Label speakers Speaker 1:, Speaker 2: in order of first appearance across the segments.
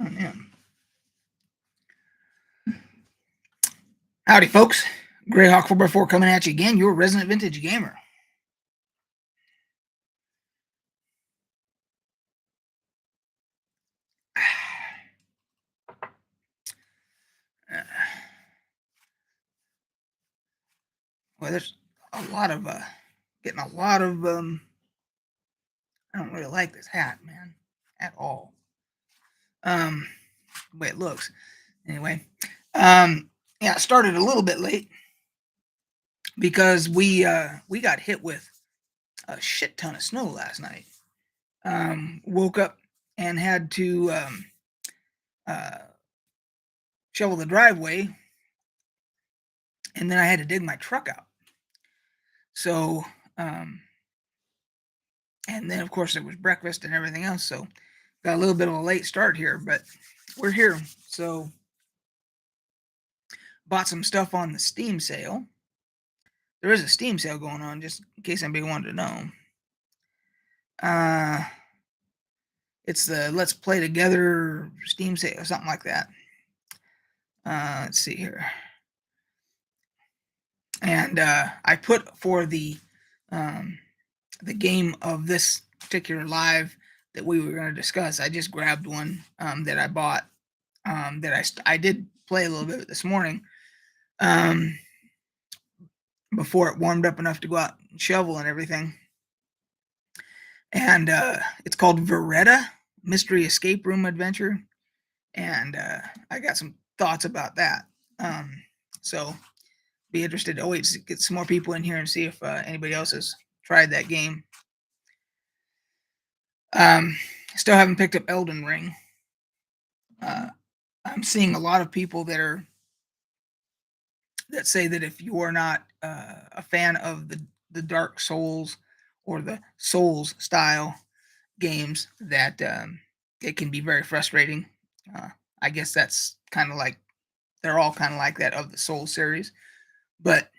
Speaker 1: Oh, man. Howdy, folks. Greyhawk 4x4 coming at you again, your resident vintage gamer. Well, there's a lot of, getting a lot of, I don't really like this hat, man, at all. The way it looks. Anyway, yeah, it started a little bit late because we got hit with a shit ton of snow last night. Woke up and had to shovel the driveway, and then I had to dig my truck out. So, and then of course it was breakfast and everything else. So got a little bit of a late start here, but we're here. So bought some stuff on the Steam sale. There is a Steam sale going on, just in case anybody wanted to know. It's the Let's Play Together Steam sale, something like that. Let's see here. And I put for the game of this particular live that we were going to discuss. I just grabbed one that I bought that I did play a little bit this morning before it warmed up enough to go out and shovel and everything. And it's called Veretta Mystery Escape Room Adventure. And I got some thoughts about that. So be interested to always get some more people in here and see if anybody else has tried that game. Still haven't picked up Elden Ring. I'm seeing a lot of people that say that if you are not a fan of the Dark Souls or the Souls style games, that it can be very frustrating. I guess that's kind of like, they're all kind of like that of the Soul series, but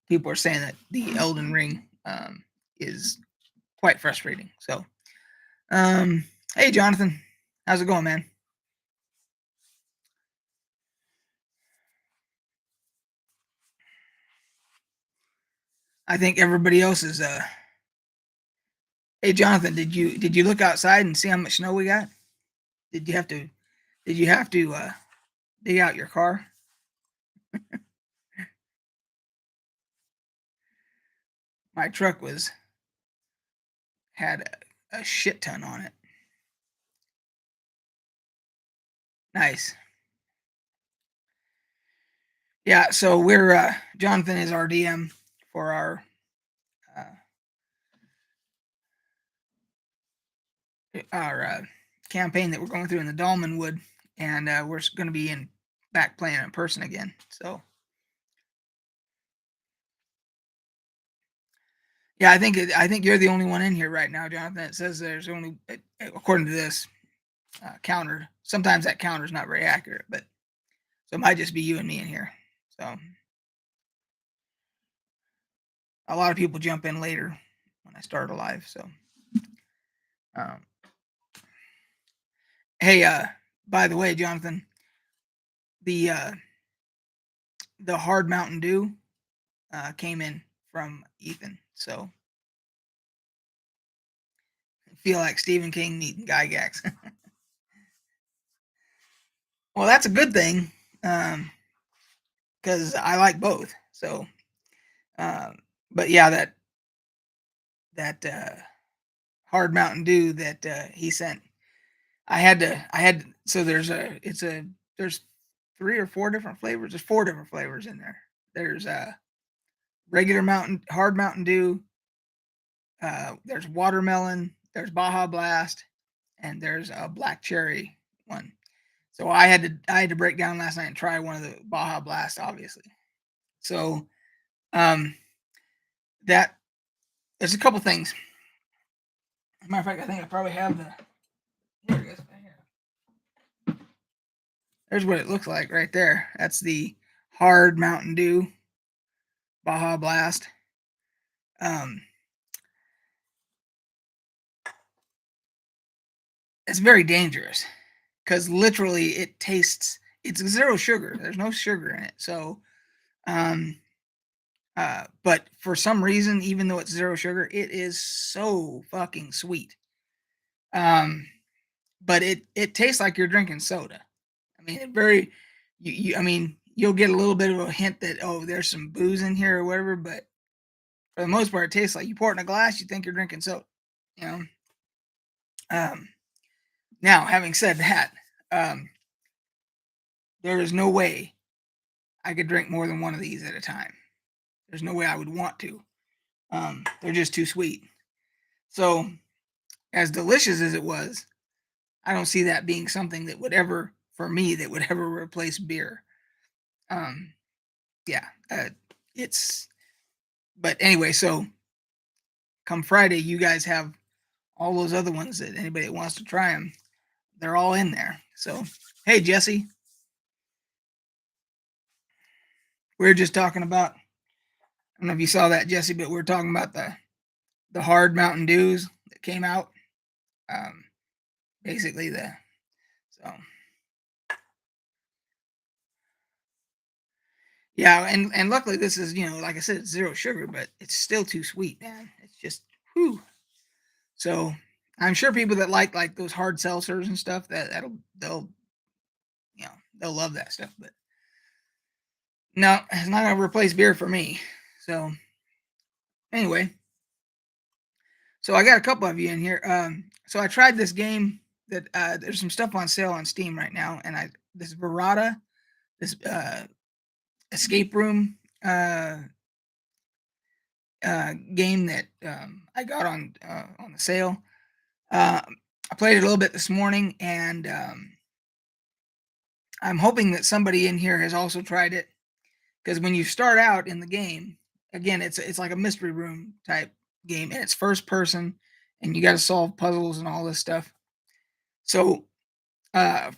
Speaker 1: people are saying that the Elden Ring is quite frustrating. So, hey, Jonathan, how's it going, man? I think everybody else is. Hey, Jonathan, did you look outside and see how much snow we got? Did you have to dig out your car? My truck had a shit ton on it. Nice. Yeah, so we're Jonathan is our DM for our campaign that we're going through in the Dolmenwood, and we're going to be back playing in person again. So yeah, I think you're the only one in here right now, Jonathan. It says there's only, according to this counter. Sometimes that counter is not very accurate, but so it might just be you and me in here. So a lot of people jump in later when I start a live. So, hey, by the way, Jonathan, the hard Mountain Dew came in from Ethan. So I feel like Stephen King meeting Gygax. Well, that's a good thing, because I like both. So, but yeah, that hard Mountain Dew that he sent, I had so there's 3 or 4 different flavors. There's 4 different flavors in there. There's regular hard Mountain Dew. There's watermelon. There's Baja Blast, and there's a black cherry one. So I had to break down last night and try one of the Baja Blast, obviously. So, that there's a couple things. As a matter of fact, I think I probably have the. Here it is. Here. There's what it looks like right there. That's the hard Mountain Dew Baja Blast. It's very dangerous. because literally it's zero sugar. There's no sugar in it. So, um, but for some reason, even though it's zero sugar, it is so fucking sweet. Um, but it tastes like you're drinking soda. I mean, I mean, you'll get a little bit of a hint that, oh, there's some booze in here or whatever, but for the most part, it tastes like you pour it in a glass, you think you're drinking soda. You know. Um, Now, having said that, um, there is no way I could drink more than one of these at a time. There's no way I would want to. They're just too sweet. So, as delicious as it was, I don't see that being something that would ever, for me, that would ever replace beer. Um, yeah, it's. But anyway, so come Friday, you guys have all those other ones that anybody that wants to try them. They're all in there. So, hey, Jesse, we were just talking about. I don't know if you saw that, Jesse, but we were talking about the hard Mountain Dews that came out. Um, Basically, the so yeah, and luckily this is, like I said, it's zero sugar, but it's still too sweet, man. It's just whew. So I'm sure people that like those hard seltzers and stuff they'll love that stuff, but no, it's not gonna replace beer for me. So anyway, so I got a couple of you in here. So I tried this game that there's some stuff on sale on Steam right now, and this Verada, this escape room game that I got on the sale. Uh, I played it a little bit this morning, and I'm hoping that somebody in here has also tried it, because when you start out in the game, again, it's like a mystery room type game, and it's first person, and you got to solve puzzles and all this stuff. So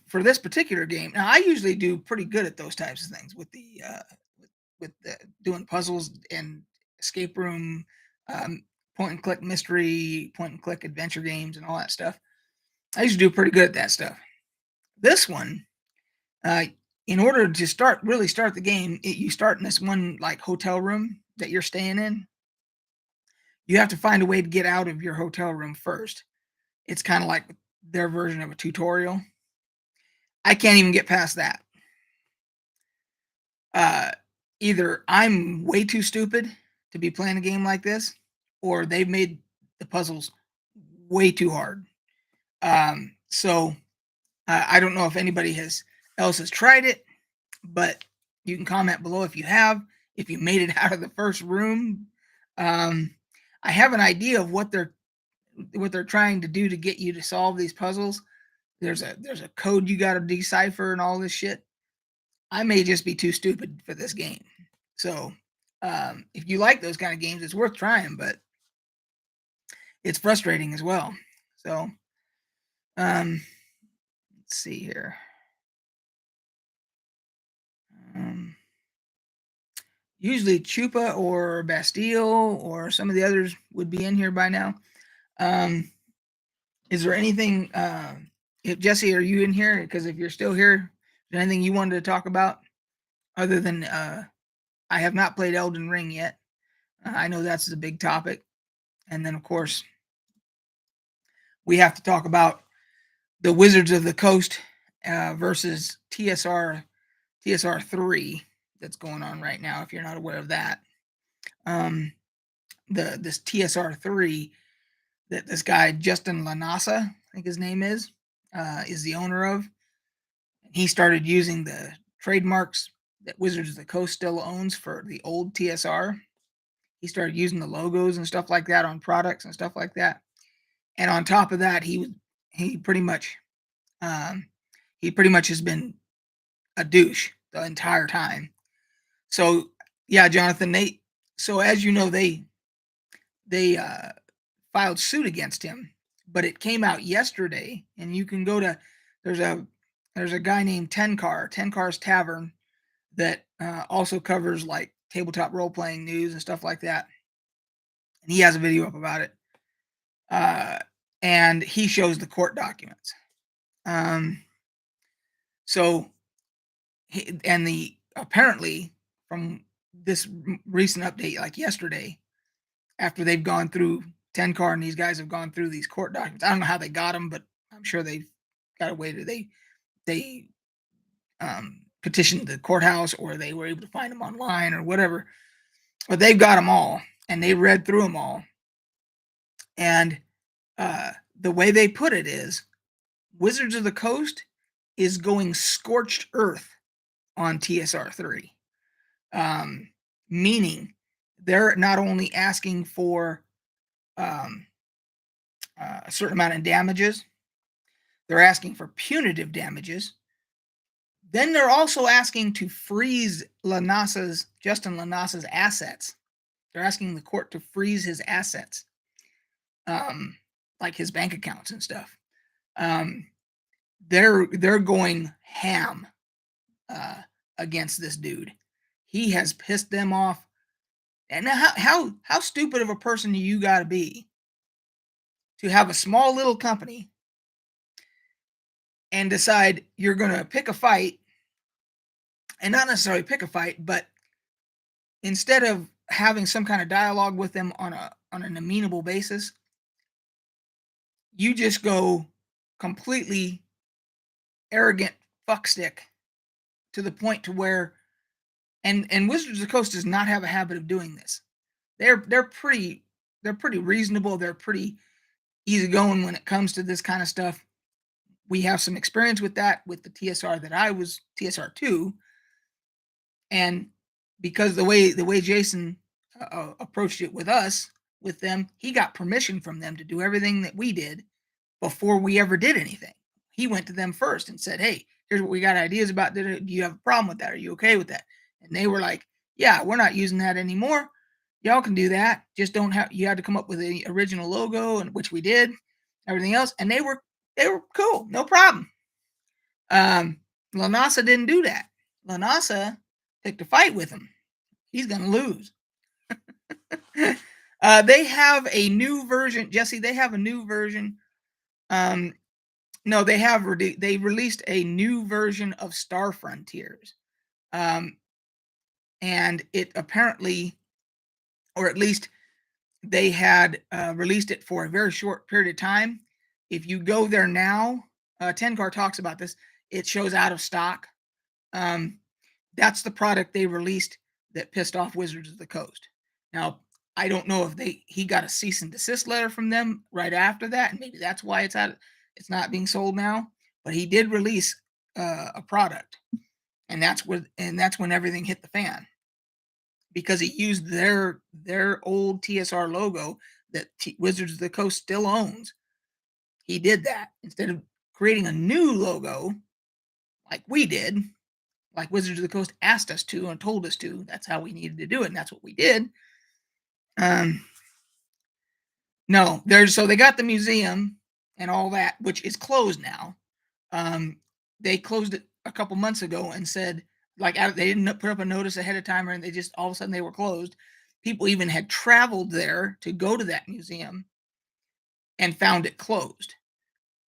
Speaker 1: for this particular game, now I usually do pretty good at those types of things with the doing puzzles and escape room, um, point and click mystery, point and click adventure games, and all that stuff. I used to do pretty good at that stuff. This one, uh, in order to really start the game, you start in this one like hotel room that you're staying in. You have to find a way to get out of your hotel room first. It's kind of like their version of a tutorial. I can't even get past that. Uh, Either I'm way too stupid to be playing a game like this, or they've made the puzzles way too hard. So I don't know if anybody else has tried it, but you can comment below if you have. If you made it out of the first room, I have an idea of what they're trying to do to get you to solve these puzzles. There's a code you got to decipher and all this shit. I may just be too stupid for this game. So, if you like those kind of games, it's worth trying, but it's frustrating as well. So, let's see here. Um, Usually Chupa or Bastille or some of the others would be in here by now. Um, is there anything, if Jesse, are you in here? Because if you're still here, is there anything you wanted to talk about other than I have not played Elden Ring yet. I know that's a big topic. And then, of course, we have to talk about the Wizards of the Coast versus TSR 3 that's going on right now. If you're not aware of that, this TSR 3 that this guy Justin Lanasa, I think his name is the owner of. He started using the trademarks that Wizards of the Coast still owns for the old TSR. He started using the logos and stuff like that on products and stuff like that. And on top of that, he pretty much um, has been a douche the entire time. So yeah, Jonathan, so as you know, they filed suit against him, but it came out yesterday, and you can go to there's a guy named Tenkar's Tavern that also covers like tabletop role playing news and stuff like that, and he has a video up about it, and he shows the court documents. Um, So, and the apparently from this recent update, like yesterday, after they've gone through 10 car and these guys have gone through these court documents. I don't know how they got them, but I'm sure they've got a way to they petitioned the courthouse or they were able to find them online or whatever. But they've got them all and they read through them all. And the way they put it is Wizards of the Coast is going scorched earth on TSR3, um, meaning they're not only asking for um, a certain amount of damages, they're asking for punitive damages. Then they're also asking to freeze Justin Lanassa's assets. They're asking the court to freeze his assets, like his bank accounts and stuff. They're going ham against this dude. He has pissed them off. And how stupid of a person do you got to be to have a small little company and decide you're going to pick a fight, and not necessarily pick a fight, but instead of having some kind of dialogue with them on an amenable basis, you just go completely arrogant fuckstick to the point to where, and Wizards of the Coast does not have a habit of doing this. They're pretty reasonable. They're pretty easygoing when it comes to this kind of stuff. We have some experience with that with the TSR that I was TSR2, and because the way Jason approached it with them, he got permission from them to do everything that we did before we ever did anything. He went to them first and said, "Hey, here's what we got ideas about. Do you have a problem with that? Are you okay with that?" And they were like, "Yeah, we're not using that anymore. Y'all can do that. Just don't have. You had to come up with the original logo, and which we did. Everything else, and they were cool, no problem." Lanassa didn't do that. Lanassa picked a fight with him. He's gonna lose. They have a new version, Jesse. They have a new version. No, they released a new version of Star Frontiers, and it apparently, or at least they had released it for a very short period of time. If you go there now, 10 Car talks about this. It shows out of stock. That's the product they released that pissed off Wizards of the Coast. Now, I don't know if he got a cease and desist letter from them right after that, and maybe that's why it's not being sold now. But he did release a product, and that's when everything hit the fan, because he used their old TSR logo that Wizards of the Coast still owns. He did that instead of creating a new logo like we did, like Wizards of the Coast asked us to and told us to. That's how we needed to do it, and that's what we did. No, so they got the museum and all that, which is closed now. They closed it a couple months ago and said, like, they didn't put up a notice ahead of time, or they just all of a sudden they were closed. People even had traveled there to go to that museum and found it closed.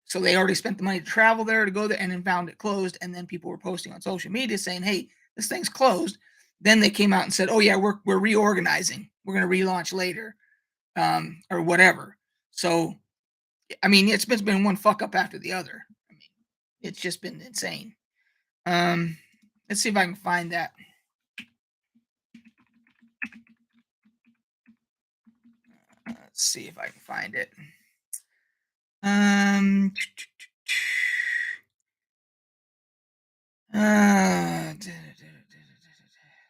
Speaker 1: So they already spent the money to travel there to go there, and then found it closed. And then people were posting on social media saying, "Hey, this thing's closed." Then they came out and said, "Oh yeah, we're reorganizing. We're going to relaunch later, or whatever." So, I mean, it's been one fuck up after the other. I mean, it's just been insane. Let's see if I can find that. Let's see if I can find it.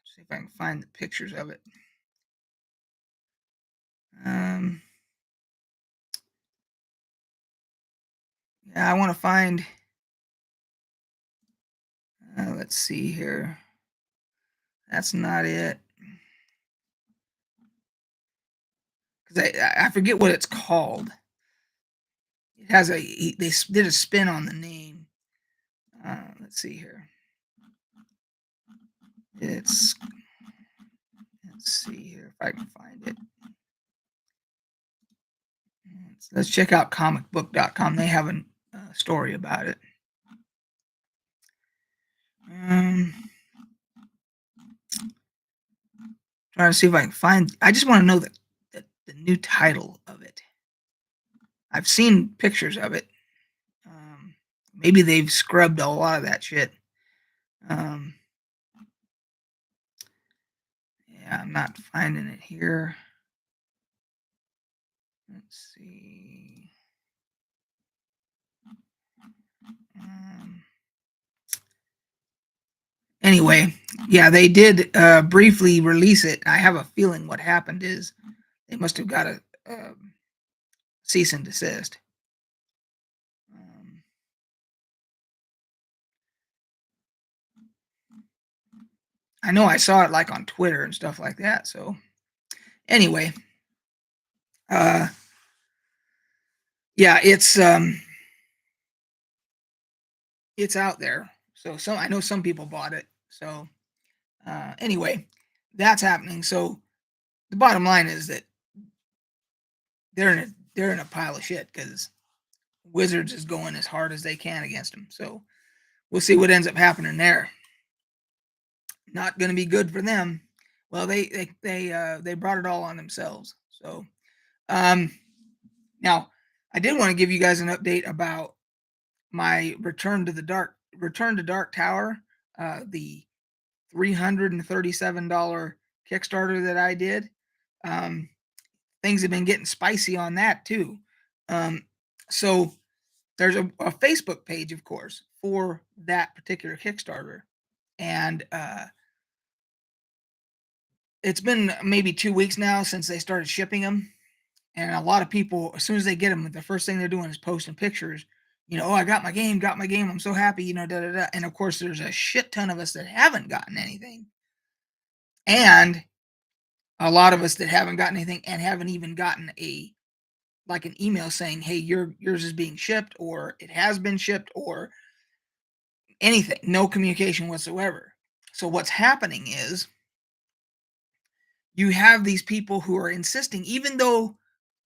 Speaker 1: See if I can find the pictures of it. Yeah, I want to find. Let's see here. That's not it. Because I forget what it's called. It has they did a spin on the name. Let's see here. Let's see here if I can find it. Let's check out comicbook.com. They have a story about it. Um, trying to see if I can find. I just want to know the new title of it. I've seen pictures of it. Um, Maybe they've scrubbed a lot of that shit. Um, yeah, I'm not finding it here. Let's see. Um, anyway, yeah, they did briefly release it. I have a feeling what happened is they must have got a cease and desist. Um, I know I saw it like on Twitter and stuff like that. So anyway, uh, yeah, it's out there. So some I know some people bought it. So anyway, that's happening. So the bottom line is that they're in a pile of shit because Wizards is going as hard as they can against them. So we'll see what ends up happening there. Not going to be good for them. Well, they brought it all on themselves. So now I did want to give you guys an update about my Return to Dark Tower, the $337 Kickstarter that I did. Um, Things have been getting spicy on that too. Um, so there's a Facebook page, of course, for that particular Kickstarter, and it's been maybe 2 weeks now since they started shipping them. And a lot of people, as soon as they get them, the first thing they're doing is posting pictures. Oh, I got my game, I'm so happy, da da da. And of course, there's a shit ton of us that haven't gotten anything, and a lot of us that haven't gotten anything and haven't even gotten an email saying, "Hey, yours is being shipped," or "It has been shipped," or anything. No communication whatsoever. So what's happening is you have these people who are insisting, even though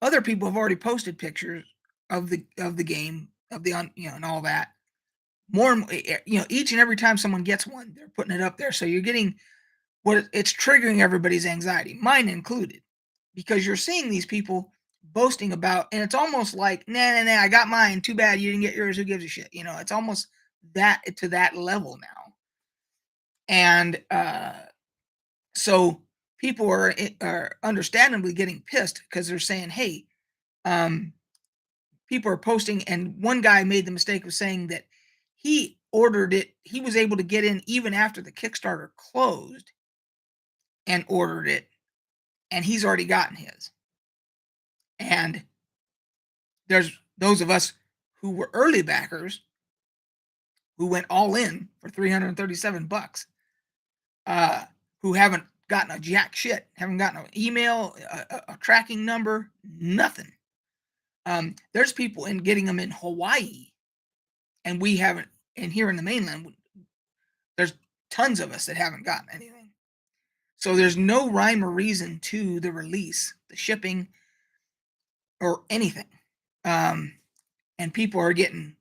Speaker 1: other people have already posted pictures of the game, of the and all that. More, each and every time someone gets one, they're putting it up there. So you're getting it's triggering everybody's anxiety, mine included, because you're seeing these people boasting about, and it's almost like, nah, I got mine. Too bad you didn't get yours. Who gives a shit? It's almost that to that level now, and so people are understandably getting pissed because they're saying, hey, um, people are posting, and one guy made the mistake of saying that he ordered it. He was able to get in even after the Kickstarter closed and ordered it, and he's already gotten his. And there's those of us who were early backers who went all in for $337, uh, who haven't gotten a jack shit, haven't gotten an email, a tracking number, nothing. There's people in getting them in Hawaii, and we haven't. And here in the mainland, there's tons of us that haven't gotten anything. So there's no rhyme or reason to the release, the shipping, or anything. And people are getting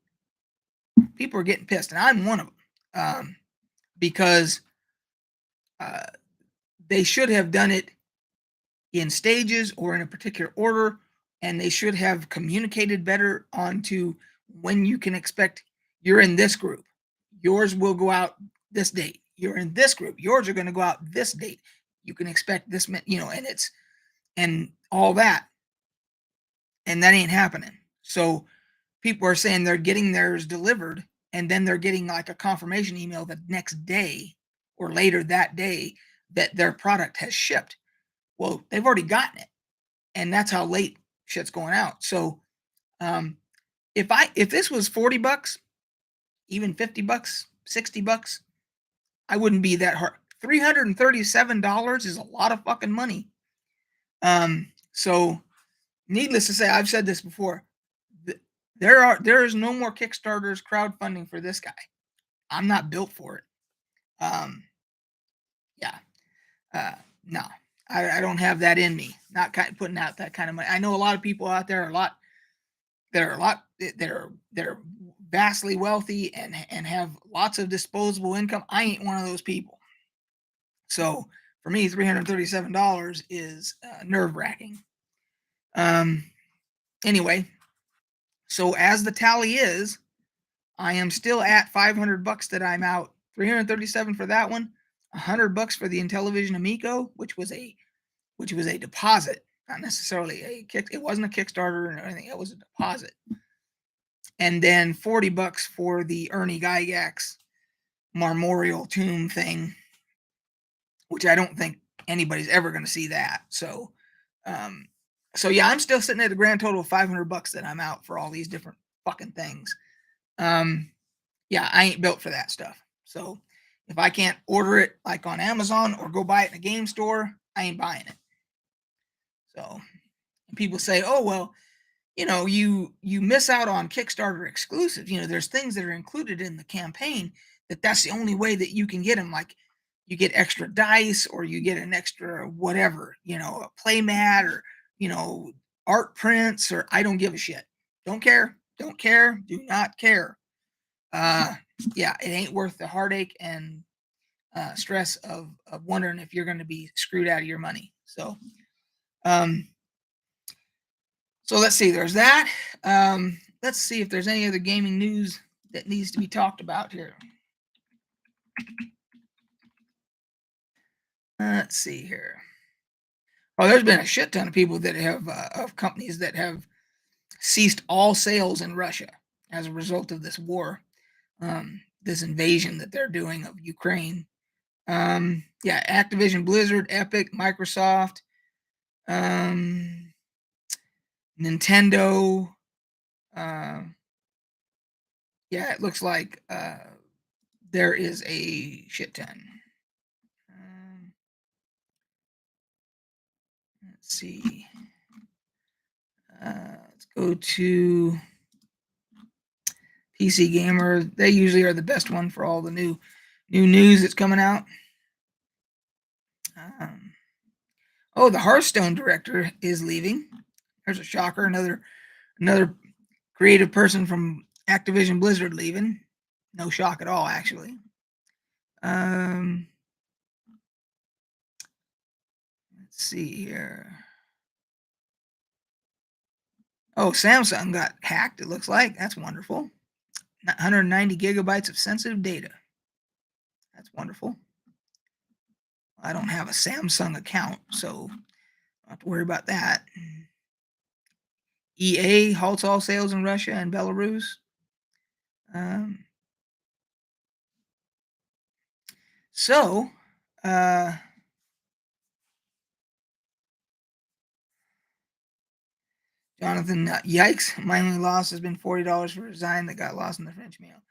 Speaker 1: pissed, and I'm one of them, because uh, they should have done it in stages or in a particular order, and they should have communicated better onto when you can expect. You're in this group, yours will go out this date. You're in this group, yours are going to go out this date. You can expect this, and all that, and that ain't happening. So people are saying they're getting theirs delivered, and then they're getting like a confirmation email the next day or later that day that their product has shipped. Well, they've already gotten it, and that's how late shit's going out. So um, if this was $40, even $50, $60, I wouldn't be that hard. $337 is a lot of fucking money. So needless to say, I've said this before. There is no more Kickstarters crowdfunding for this guy. I'm not built for it. Yeah. No, I don't have that in me. Not putting out that kind of money. I know a lot of people out there that are vastly wealthy and have lots of disposable income. I ain't one of those people. So for me, $337 is nerve wracking. Um, anyway, so as the tally is, I am still at $500 that I'm out. 337 for that one, $100 for the Intellivision Amico, which was a deposit, not necessarily a kick. It wasn't a Kickstarter or anything. It was a deposit. And then $40 for the Ernie Gygax memorial tomb thing, which I don't think anybody's ever going to see that. So, yeah, I'm still sitting at a grand total of $500 that I'm out for all these different fucking things. Yeah, I ain't built for that stuff. So if I can't order it like on Amazon or go buy it in a game store, I ain't buying it. So people say, oh, well, you miss out on Kickstarter exclusives. There's things that are included in the campaign that's the only way that you can get them. Like you get extra dice or you get an extra whatever, a play mat or, art prints, or I don't give a shit. Don't care. Don't care. Do not care. Yeah, it ain't worth the heartache and stress of wondering if you're going to be screwed out of your money. So let's see. There's that. Let's see if there's any other gaming news that needs to be talked about here. Let's see here. Oh, there's been a shit ton of people that have of companies that have ceased all sales in Russia as a result of this war, this invasion that they're doing of Ukraine. Yeah, Activision, Blizzard, Epic, Microsoft, Nintendo. Yeah, it looks like there is a shit ton. Let's see. Let's go to PC Gamer. They usually are the best one for all the new news that's coming out. Oh, the Hearthstone director is leaving. There's a shocker. Another creative person from Activision Blizzard leaving. No shock at all, actually. Let's see here. Oh, Samsung got hacked, it looks like. That's wonderful. 190 gigabytes of sensitive data. That's wonderful. I don't have a Samsung account, so I don't have to worry about that. EA halts all sales in Russia and Belarus. Jonathan, yikes! My only loss has been $40 for a design that got lost in the French mail.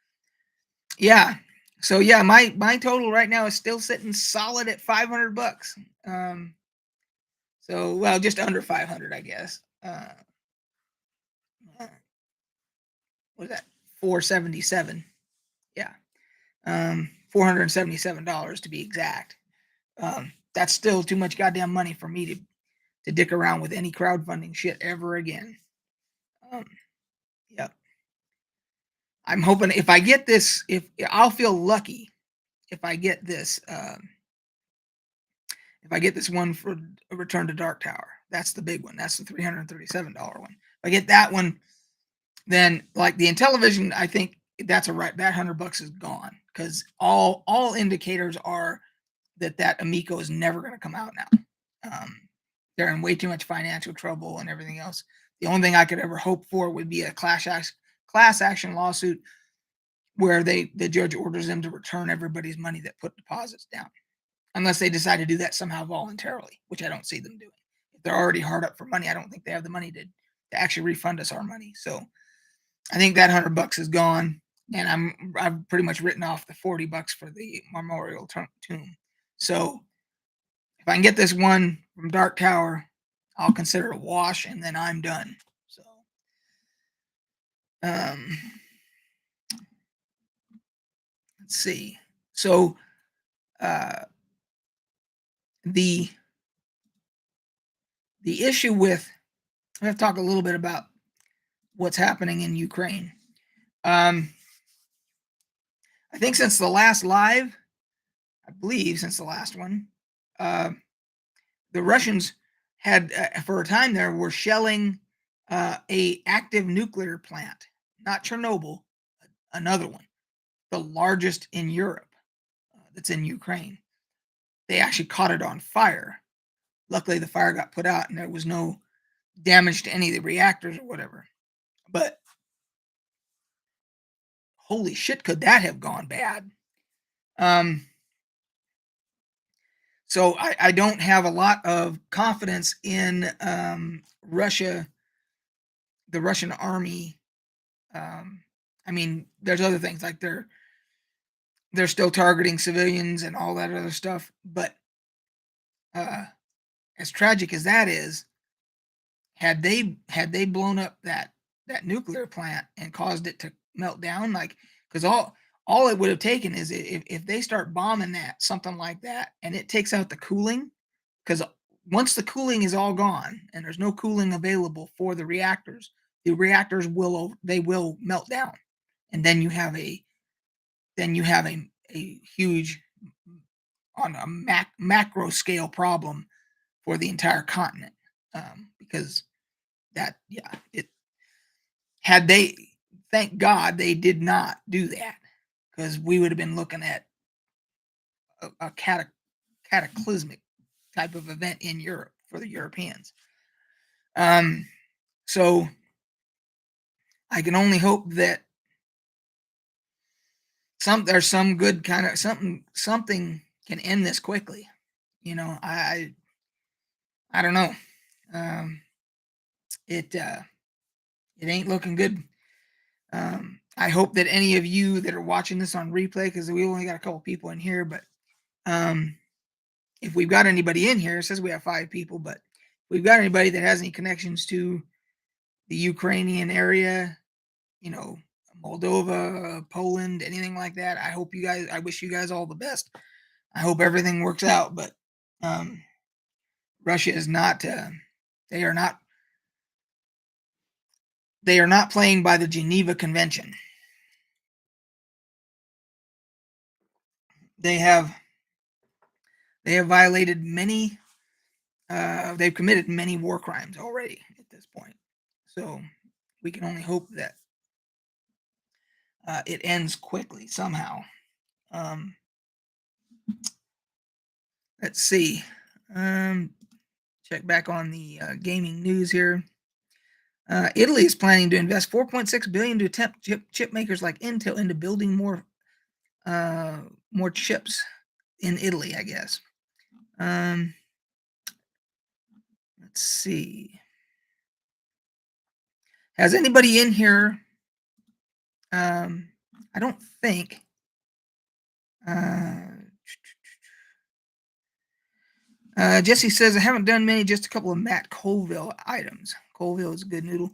Speaker 1: Yeah. So yeah, my total right now is still sitting solid at $500. So well, just under 500, I guess. What is that? 477. Yeah. $477 to be exact. That's still too much goddamn money for me to dick around with any crowdfunding shit ever again. Yep. I'm hoping if I get this, if I'll feel lucky if I get this, one for a Return to Dark Tower. That's the big one. That's the $337 one. If I get that one, then like the Intellivision, I think that's that $100 is gone because all indicators are that Amico is never going to come out now. They're in way too much financial trouble and everything else. The only thing I could ever hope for would be a class action lawsuit where the judge orders them to return everybody's money that put deposits down, unless they decide to do that somehow voluntarily, which I don't see them doing. If they're already hard up for money, I don't think they have the money to actually refund us our money. So I think that $100 is gone, and I've pretty much written off the $40 for the memorial tomb. So if I can get this one from Dark Tower, I'll consider it a wash, and then I'm done. So, let's see. So, the issue with, I'm going to talk a little bit about what's happening in Ukraine. Um, I think since the last live, I believe since the last one, uh, the Russians had for a time there were shelling a active nuclear plant, not Chernobyl, another one, the largest in Europe, that's in Ukraine. They actually caught it on fire. Luckily, the fire got put out, and there was no damage to any of the reactors or whatever. But holy shit, could that have gone bad? Um, so I don't have a lot of confidence in Russia, the Russian army. Um, I mean, there's other things like they're still targeting civilians and all that other stuff. But uh, as tragic as that is, had they blown up that nuclear plant and caused it to melt down, like because all it would have taken is if they start bombing that something like that and it takes out the cooling, because once the cooling is all gone and there's no cooling available for the reactors will melt down, and then you have a huge on a macro scale problem for the entire continent, because that yeah it had they thank God they did not do that, because we would have been looking at a cataclysmic type of event in Europe for the Europeans. Um, so I can only hope that there's some good kind of something can end this quickly. You know, I don't know. Um, it it ain't looking good. I hope that any of you that are watching this on replay, because we only got a couple people in here, but um, if we've got anybody in here, it says we have 5 people, but if we've got anybody that has any connections to the Ukrainian area, you know, Moldova, Poland, anything like that, I wish you guys all the best. I hope everything works out, but um, Russia is not, they are not, they are not playing by the Geneva Convention. They have, they have violated many, they've committed many war crimes already at this point. So we can only hope that it ends quickly somehow. Um, let's see. Um, check back on the gaming news here. Italy is planning to invest 4.6 billion to attempt chip makers like Intel into building more chips in Italy, I guess. Um, let's see. Has anybody in here? I don't think. Jesse says I haven't done many, just a couple of Matt Colville items. Colville is a good noodle.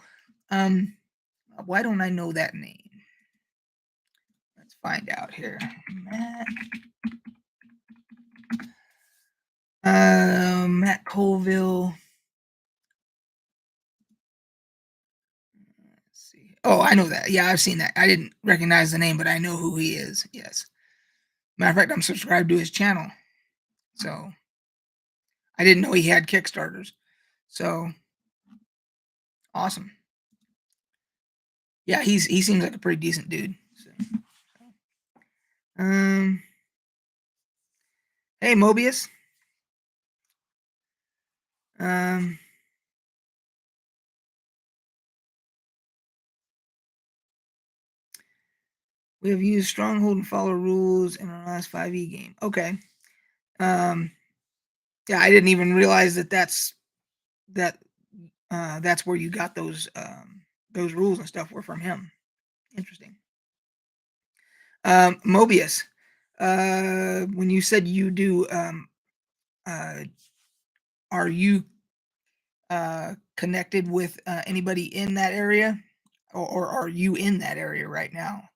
Speaker 1: Why don't I know that name? Let's find out here. Matt Colville. Let's see. Oh, I know that. Yeah, I've seen that. I didn't recognize the name, but I know who he is. Yes. Matter of fact, I'm subscribed to his channel. So I didn't know he had Kickstarters. So awesome. Yeah, he seems like a pretty decent dude. So, hey Mobius. Um, we have used Stronghold and follow rules in our last 5e game. Okay. Yeah, I didn't even realize that's where you got those rules and stuff were from him. Interesting. Mobius, when you said you do, are you connected with anybody in that area, or are you in that area right now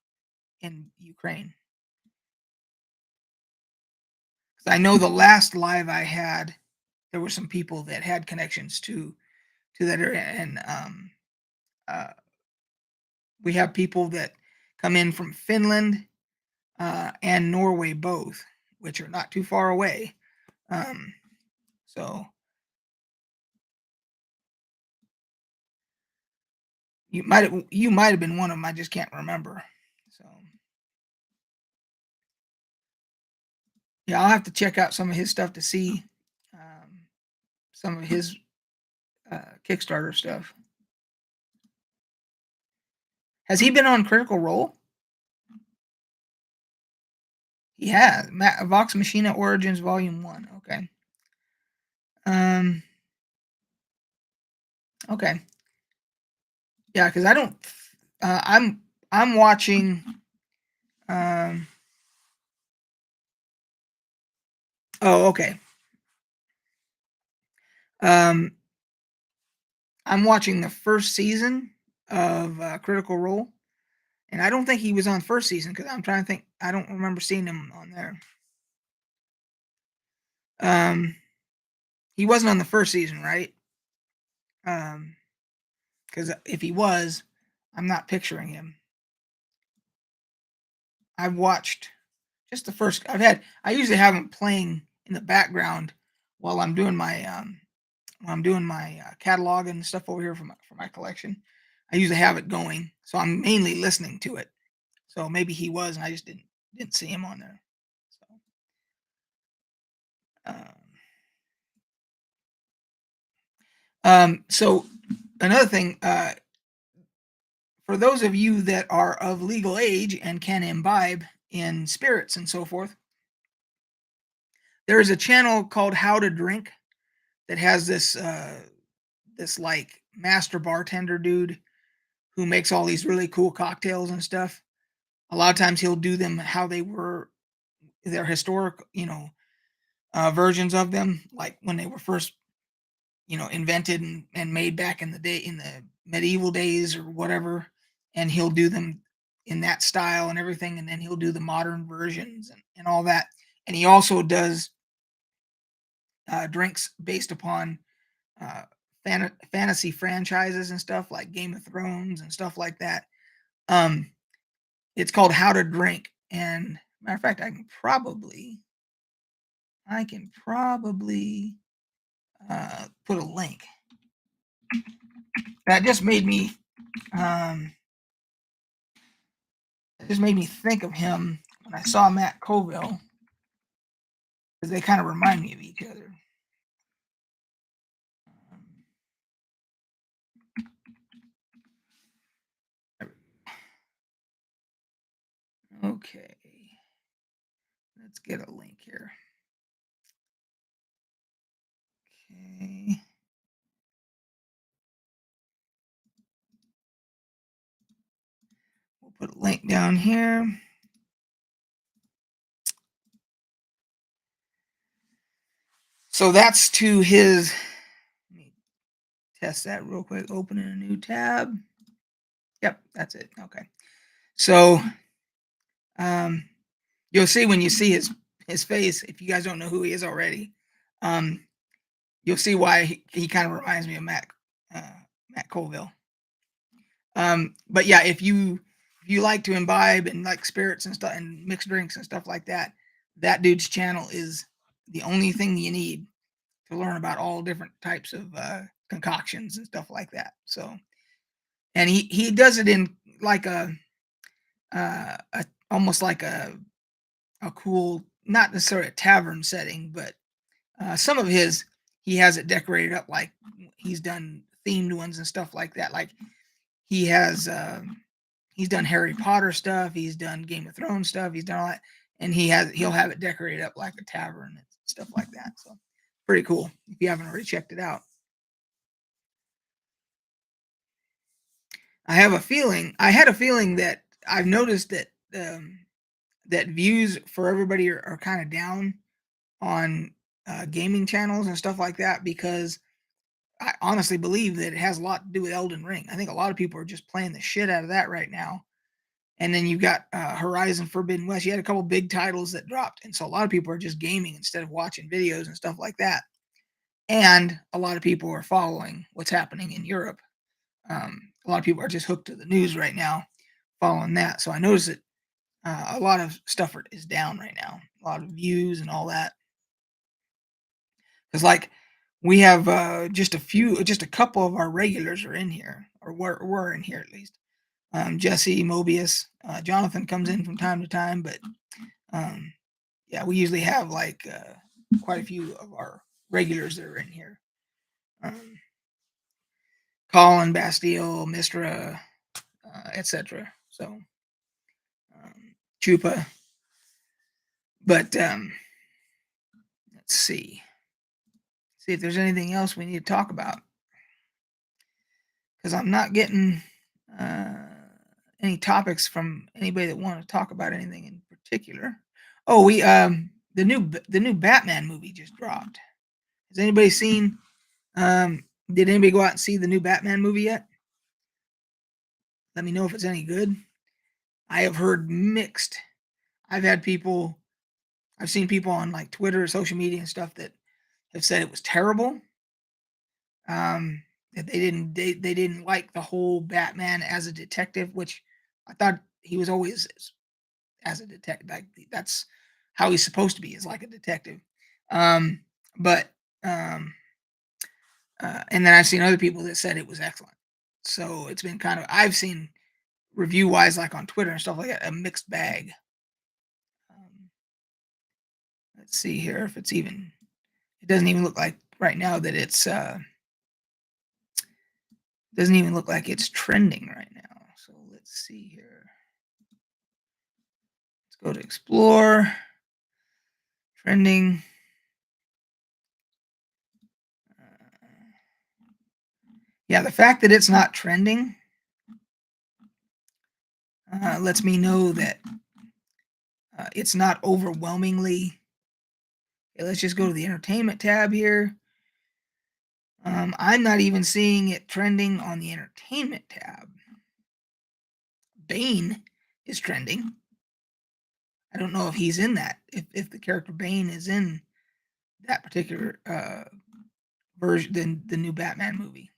Speaker 1: in Ukraine? Because I know the last live I had, there were some people that had connections to that area, and uh, we have people that come in from Finland and Norway both, which are not too far away. Um, so you might have been one of them. I just can't remember. So yeah, I'll have to check out some of his stuff to see some of his Kickstarter stuff. Has he been on Critical Role? He has. Vox Machina Origins Volume 1. Okay. Okay. Yeah, because I don't. I'm watching. Um. Oh, okay. Um. I'm watching the first season of Critical Role, and I don't think he was on first season because I'm trying to think. I don't remember seeing him on there. Um. He wasn't on the first season, right? Because if he was, I'm not picturing him. I've watched just the first. I usually have him playing in the background while I'm doing my catalog and stuff over here for my collection. I usually have it going, so I'm mainly listening to it. So maybe he was, and I just didn't see him on there. So, so another thing, for those of you that are of legal age and can imbibe in spirits and so forth, there is a channel called How to Drink that has this like master bartender dude who makes all these really cool cocktails and stuff. A lot of times he'll do them how they were, their historic, versions of them, like when they were first, invented and made back in the day, in the medieval days or whatever. And he'll do them in that style and everything. And then he'll do the modern versions and all that. And he also does drinks based upon uh, fantasy franchises and stuff like Game of Thrones and stuff like that. Um, it's called How to Drink, and matter of fact, I can probably put a link. That just made me think of him when I saw Matt Colville, because they kind of remind me of each other. Okay, let's get a link here. Okay. We'll put a link down here. So that's to his. Let me test that real quick. Opening a new tab. Yep, that's it. Okay. So you'll see when you see his face, if you guys don't know who he is already, you'll see why he kind of reminds me of Matt Colville. But yeah, if you like to imbibe and like spirits and stuff and mixed drinks and stuff like that, that dude's channel is the only thing you need to learn about all different types of concoctions and stuff like that. So, and he does it in like a almost like a cool, not necessarily a tavern setting, but some of his, he has it decorated up like he's done themed ones and stuff like that. Like he has, he's done Harry Potter stuff, he's done Game of Thrones stuff, he's done all that, and he'll have it decorated up like a tavern and stuff like that. So pretty cool if you haven't already checked it out. I had a feeling that I've noticed that that views for everybody are kind of down on gaming channels and stuff like that, because I honestly believe that it has a lot to do with Elden Ring. I think a lot of people are just playing the shit out of that right now. And then you've got Horizon Forbidden West. You had a couple big titles that dropped, and so a lot of people are just gaming instead of watching videos and stuff like that. And a lot of people are following what's happening in Europe. A lot of people are just hooked to the news right now, following that. So I noticed that a lot of stuff is down right now, a lot of views and all that. Because like we have just a couple of our regulars are in here, or were in here at least. Jesse, Mobius, Jonathan comes in from time to time, but um, yeah, we usually have like quite a few of our regulars that are in here. Um, Colin, Bastille, Mistra, etc. So Chupa, but let's see if there's anything else we need to talk about, because I'm not getting uh, any topics from anybody that want to talk about anything in particular. Oh, we the new Batman movie just dropped. Has anybody seen? Did anybody go out and see the new Batman movie yet? Let me know if it's any good. I have heard mixed. I've had people. I've seen people on like Twitter, social media, and stuff that have said it was terrible. That they didn't like the whole Batman as a detective, which I thought he was always as a detective. Like, that's how he's supposed to be, is like a detective. Um, but and then I've seen other people that said it was excellent. So it's been kind of, I've seen review wise, like on Twitter and stuff like that, a mixed bag. Um, let's see here if it's even. It doesn't even look like right now that it's. Doesn't even look like it's trending right now. So let's see here. Let's go to explore. Trending. Yeah, the fact that it's not trending lets me know that it's not overwhelmingly. Okay, let's just go to the entertainment tab here. I'm not even seeing it trending on the entertainment tab. Bane is trending. I don't know if he's in that. If the character Bane is in that particular version, the new Batman movie.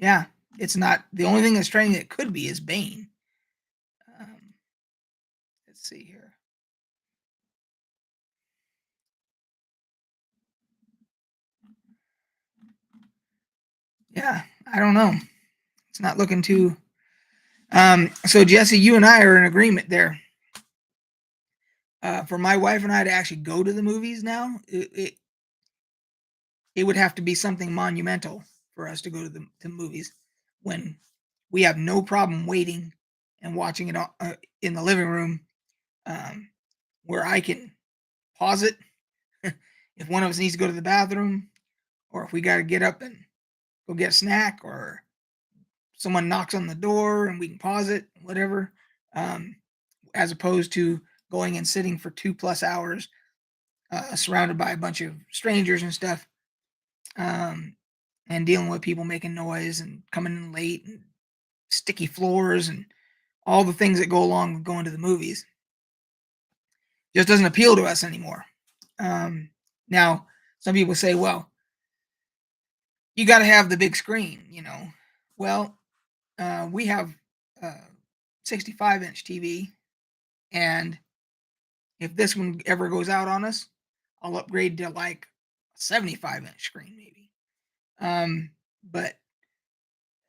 Speaker 1: Yeah, it's not. The only thing that's trending that could be is Bane. Let's see here. Yeah, I don't know. It's not looking too. So Jesse, you and I are in agreement there. For my wife and I to actually go to the movies now, it would have to be something monumental for us to go to the movies, when we have no problem waiting and watching it in the living room, um, where I can pause it if one of us needs to go to the bathroom, or if we got to get up and go get a snack, or someone knocks on the door and we can pause it, whatever, as opposed to going and sitting for 2+ hours surrounded by a bunch of strangers and stuff, and dealing with people making noise and coming in late and sticky floors and all the things that go along with going to the movies. Just doesn't appeal to us anymore. Now, some people say, well, you got to have the big screen, you know. Well, we have a 65-inch TV, and if this one ever goes out on us, I'll upgrade to like a 75-inch screen, maybe. But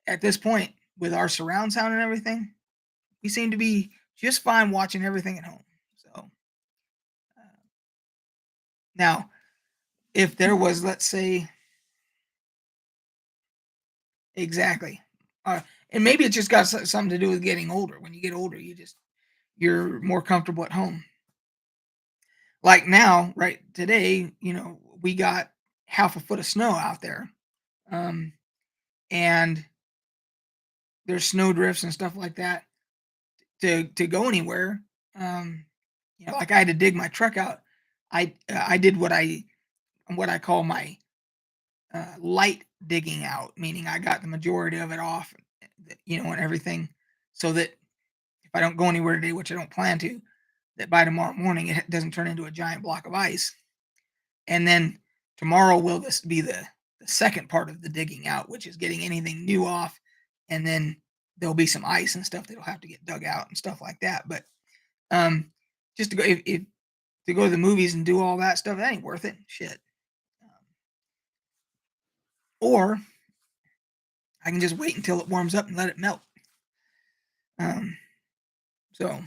Speaker 1: at this point, with our surround sound and everything, we seem to be just fine watching everything at home. So now, if there was, let's say, exactly, and maybe it just got something to do with getting older. When you get older, you're more comfortable at home. Like now, right today, we got half a foot of snow out there, and there's snow drifts and stuff like that. To go anywhere, like I had to dig my truck out. I did what I call my light digging out, meaning I got the majority of it off, and everything, so that if I don't go anywhere today, which I don't plan to, that by tomorrow morning it doesn't turn into a giant block of ice. And then tomorrow will be the second part of the digging out, which is getting anything new off, and then there'll be some ice and stuff that'll have to get dug out and stuff like that. But um, just to go if to go to the movies and do all that stuff, that ain't worth it. Shit. Um, or I can just wait until it warms up and let it melt. Um, so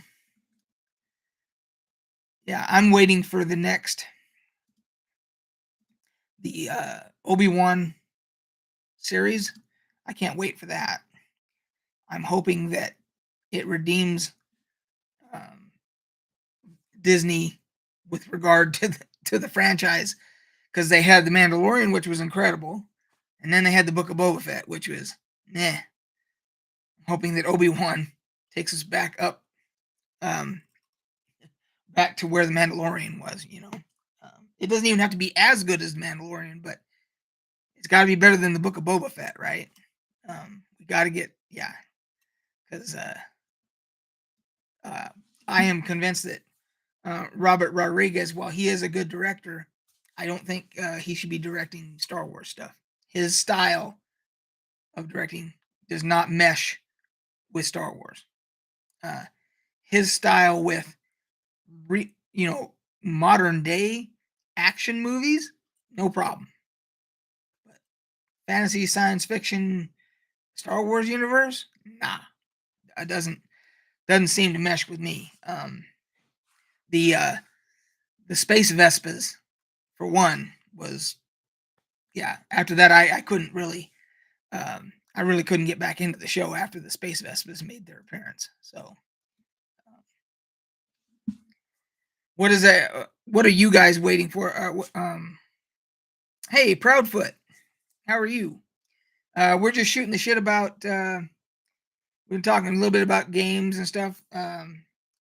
Speaker 1: yeah, I'm waiting for the Obi-Wan series. I can't wait for that. I'm hoping that it redeems um, Disney with regard to the franchise, because they had the Mandalorian, which was incredible, and then they had the Book of Boba Fett, which was meh. I'm hoping that Obi-Wan takes us back up, um, back to where the Mandalorian was. It doesn't even have to be as good as the Mandalorian, but it's got to be better than the Book of Boba Fett, right? We got to get, yeah, because I am convinced that Robert Rodriguez, while he is a good director, I don't think he should be directing Star Wars stuff. His style of directing does not mesh with Star Wars. Uh, his style with modern day action movies, no problem. But fantasy, science fiction, Star Wars universe, nah, it doesn't seem to mesh with me. The space Vespas, for one, was, yeah. After that, I couldn't really, I really couldn't get back into the show after the space Vespas made their appearance. So, what is that? What are you guys waiting for? Hey, Proudfoot, how are you? We're just shooting the shit about. We're talking a little bit about games and stuff.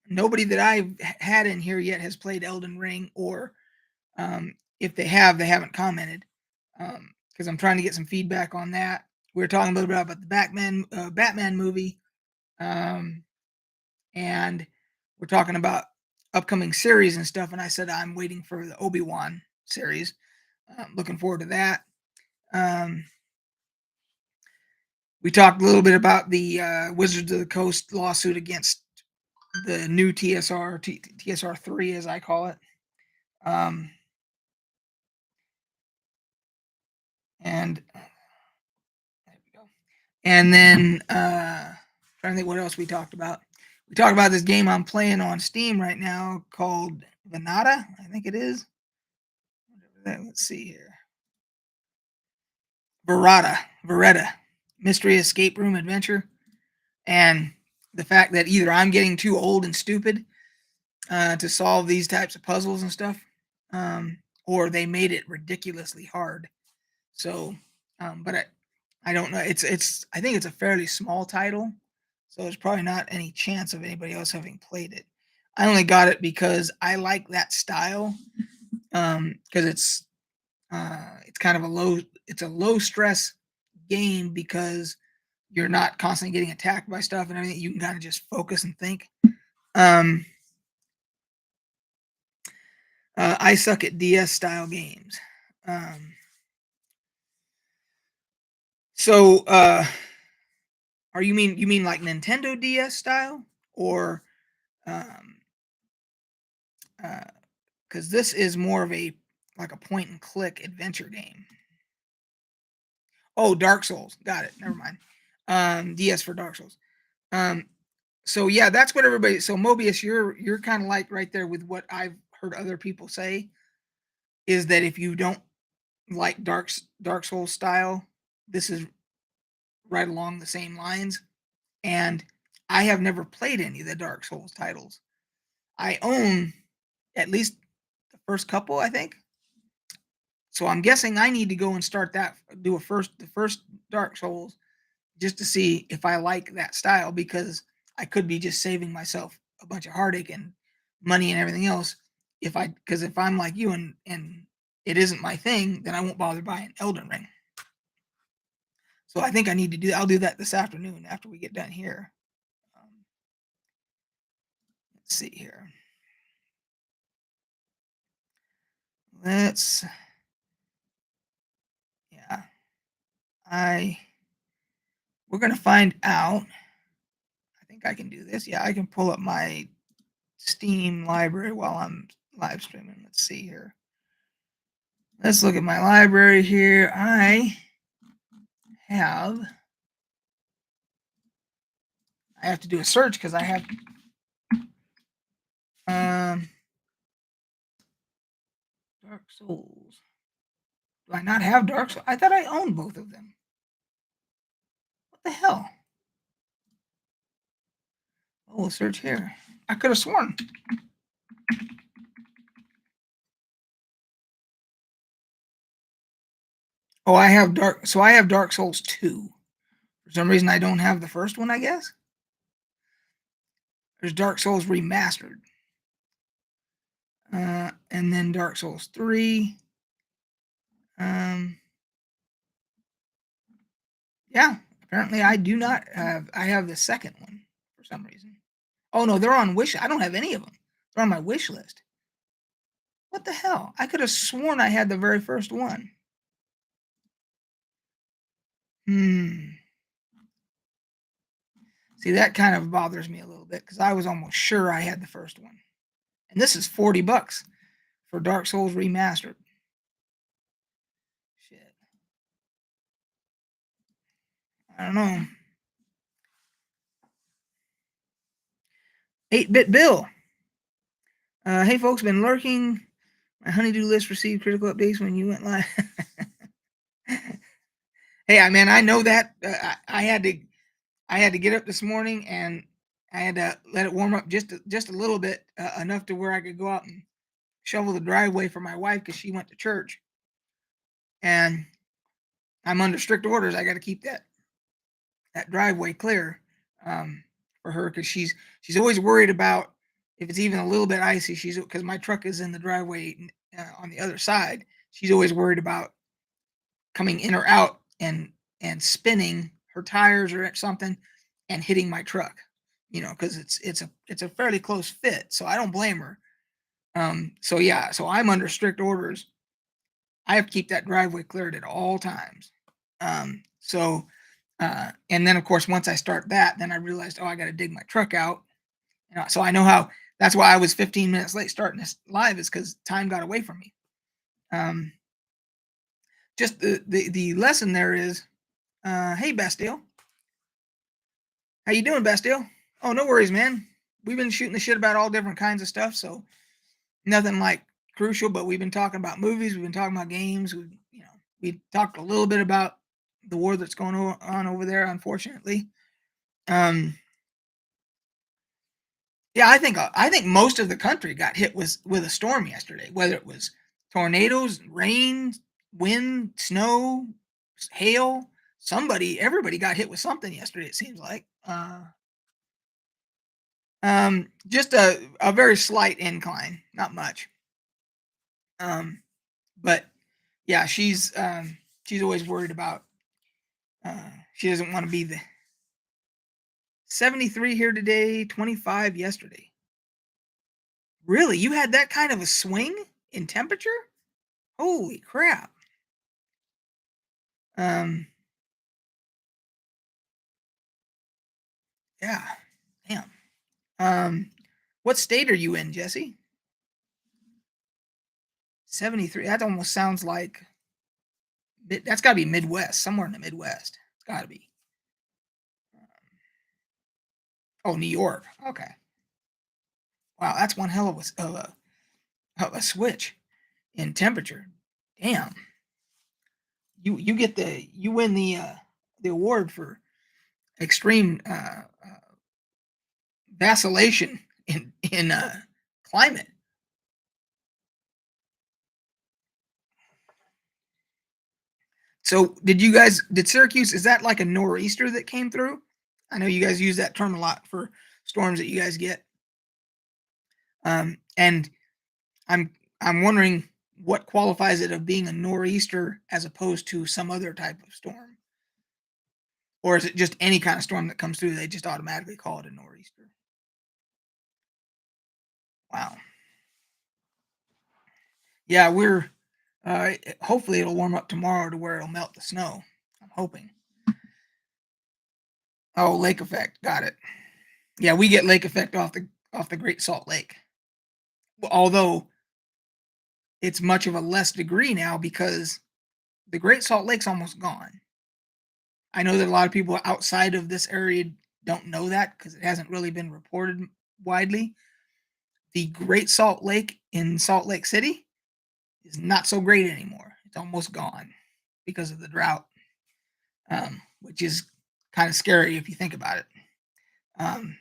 Speaker 1: Nobody that I've had in here yet has played Elden Ring, or if they have, they haven't commented, because I'm trying to get some feedback on that. We were talking a little bit about the Batman movie, and we're talking about upcoming series and stuff. And I said I'm waiting for the Obi-Wan series. Looking forward to that. We talked a little bit about the Wizards of the Coast lawsuit against the new TSR3, as I call it. And there we go. And then trying to think what else we talked about. We talked about this game I'm playing on Steam right now called Venata, I think it is. Let's see here. Veretta, Mystery Escape Room Adventure. And the fact that either I'm getting too old and stupid to solve these types of puzzles and stuff, or they made it ridiculously hard. So, but I don't know. I think it's a fairly small title, so there's probably not any chance of anybody else having played it. I only got it because I like that style, because it's kind of a low stress game, because you're not constantly getting attacked by stuff and everything. You can kind of just focus and think. I suck at DS style games. So, are you mean like Nintendo DS style, or because this is more of a like a point and click adventure game. Oh, Dark Souls. Got it. Never mind. DS for Dark Souls. So yeah, that's what everybody. So Mobius, you're kind of like right there with what I've heard other people say, is that if you don't like Dark Souls style, this is right along the same lines. And I have never played any of the Dark Souls titles. I own at least the first couple, I think. So I'm guessing I need to go and start that, do the first Dark Souls, just to see if I like that style, because I could be just saving myself a bunch of heartache and money and everything else because if I'm like you and it isn't my thing, then I won't bother buying Elden Ring. So I think I need to do. I'll do that this afternoon after we get done here. Let's see here. Let's. Yeah. We're gonna find out. think I can do this. Yeah, I can pull up my Steam library while I'm live streaming. Let's see here. Let's look at my library here. Have I have to do a search because I have um Dark Souls. Do I not have Dark Souls? I thought I owned both of them. What the hell? Oh, we'll search here. I could have sworn. Oh, I have Dark Souls 2. For some reason I don't have the first one, I guess. There's Dark Souls Remastered. And then Dark Souls 3. Yeah, apparently I do not have. I have the second one for some reason. Oh no, they're on wish. I don't have any of them. They're on my wish list. What the hell? I could have sworn I had the very first one. Hmm. See, that kind of bothers me a little bit because I was almost sure I had the first one. And this is $40 for Dark Souls Remastered. Shit. I don't know. 8-Bit Bill. Hey folks, been lurking. My honeydew list received critical updates when you went live. Hey, man, I know that. I had to get up this morning and I had to let it warm up just a little bit, enough to where I could go out and shovel the driveway for my wife because she went to church. And I'm under strict orders. I got to keep that driveway clear, for her because she's always worried about if it's even a little bit icy. She's because my truck is in the driveway on the other side. She's always worried about coming in or out and spinning her tires or something and hitting my truck. Because it's a fairly close fit, so I don't blame her. So yeah, so I'm under strict orders. I have to keep that driveway cleared at all times. So and then of course once I start that, then I realized, oh, I got to dig my truck out. So I know how. That's why I was 15 minutes late starting this live, is because time got away from me. Just the lesson there is, hey Bastille, how you doing, Bastille? Oh, no worries, man. We've been shooting the shit about all different kinds of stuff, so nothing like crucial. But we've been talking about movies, we've been talking about games. We talked a little bit about the war that's going on over there, unfortunately. Yeah, I think most of the country got hit with a storm yesterday, whether it was tornadoes, rain, wind, snow, hail. Everybody got hit with something yesterday. It seems like. Just a very slight incline, not much. But yeah, she's always worried about. She doesn't want to be the 73 here today, 25 yesterday. Really? You had that kind of a swing in temperature? Holy crap. Um, yeah. Damn. What state are you in, Jesse? 73. That almost sounds like that's got to be Midwest, somewhere in the Midwest. It's got to be. Oh, New York. Okay. Wow, that's one hell of a switch in temperature. Damn. You win the award for extreme vacillation in climate. So did Syracuse, is that like a nor'easter that came through? I know you guys use that term a lot for storms that you guys get. And I'm wondering what qualifies it of being a nor'easter as opposed to some other type of storm. Or is it just any kind of storm that comes through, they just automatically call it a nor'easter? Wow. Yeah, hopefully it'll warm up tomorrow to where it'll melt the snow. I'm hoping. Oh, lake effect. Got it. Yeah, we get lake effect off the Great Salt Lake. Although it's much of a less degree now because the Great Salt Lake's almost gone. I know that a lot of people outside of this area don't know that because it hasn't really been reported widely. The Great Salt Lake in Salt Lake City is not so great anymore. It's almost gone because of the drought, which is kind of scary if you think about it. Um,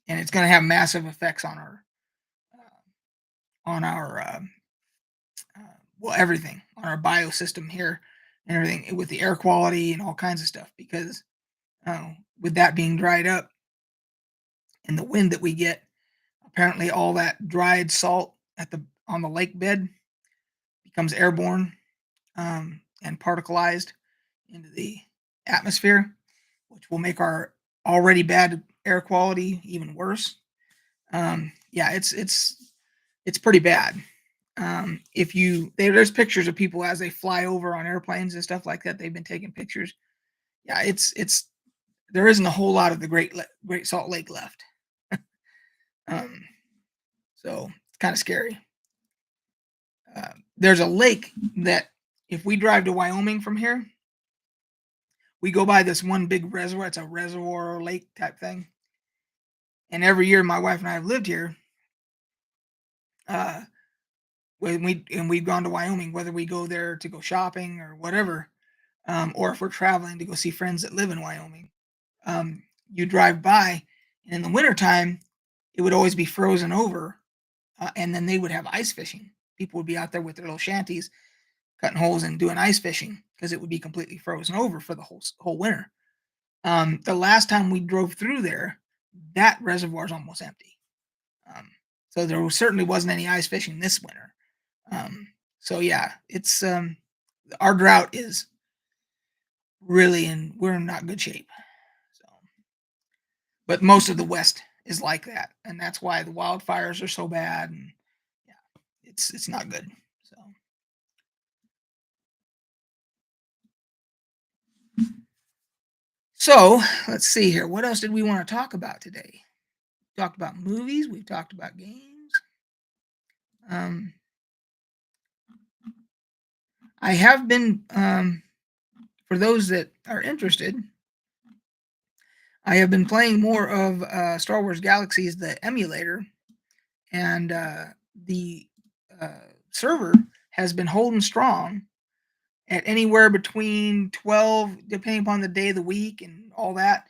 Speaker 1: and it's going to have massive effects on our well, everything, on our biosystem here and everything with the air quality and all kinds of stuff because with that being dried up and the wind that we get, apparently all that dried salt at the on the lake bed becomes airborne and particleized into the atmosphere, which will make our already bad air quality even worse. Yeah, it's pretty bad. If you there's pictures of people as they fly over on airplanes and stuff like that. They've been taking pictures. Yeah, it's there isn't a whole lot of the Great Salt Lake left. Um, so it's kind of scary. There's a lake that if we drive to Wyoming from here, we go by this one big reservoir. It's a reservoir or lake type thing. And every year, my wife and I have lived here. Uh, we've gone to Wyoming, whether we go there to go shopping or whatever, or if we're traveling to go see friends that live in Wyoming. You drive by, and in the wintertime, it would always be frozen over, and then they would have ice fishing. People would be out there with their little shanties, cutting holes and doing ice fishing because it would be completely frozen over for the whole winter. The last time we drove through there, that reservoir is almost empty. Um, so there certainly wasn't any ice fishing this winter. So yeah, it's our drought is really we're in not good shape. So, but most of the West is like that, and that's why the wildfires are so bad. And yeah, it's not good. So let's see here. What else did we want to talk about today? We talked about movies. We've talked about games. Um, I have been for those that are interested. I have been playing more of Star Wars Galaxies, the emulator, and the uh, server has been holding strong at anywhere between 12, depending upon the day of the week and all that,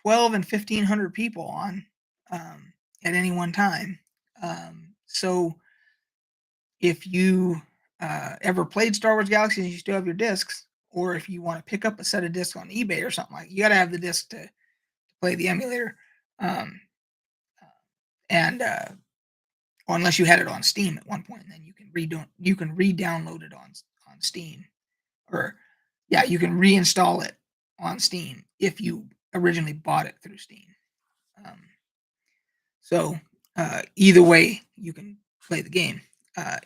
Speaker 1: 12 and 1,500 people on at any one time. So if you ever played Star Wars Galaxies and you still have your discs, or if you want to pick up a set of discs on eBay or something like, you got to have the disc to play the emulator. Um, and unless you had it on Steam at one point, and then you can re-download it on Steam, or yeah, you can reinstall it on Steam if you originally bought it through Steam. Um, so either way, you can play the game. Uh,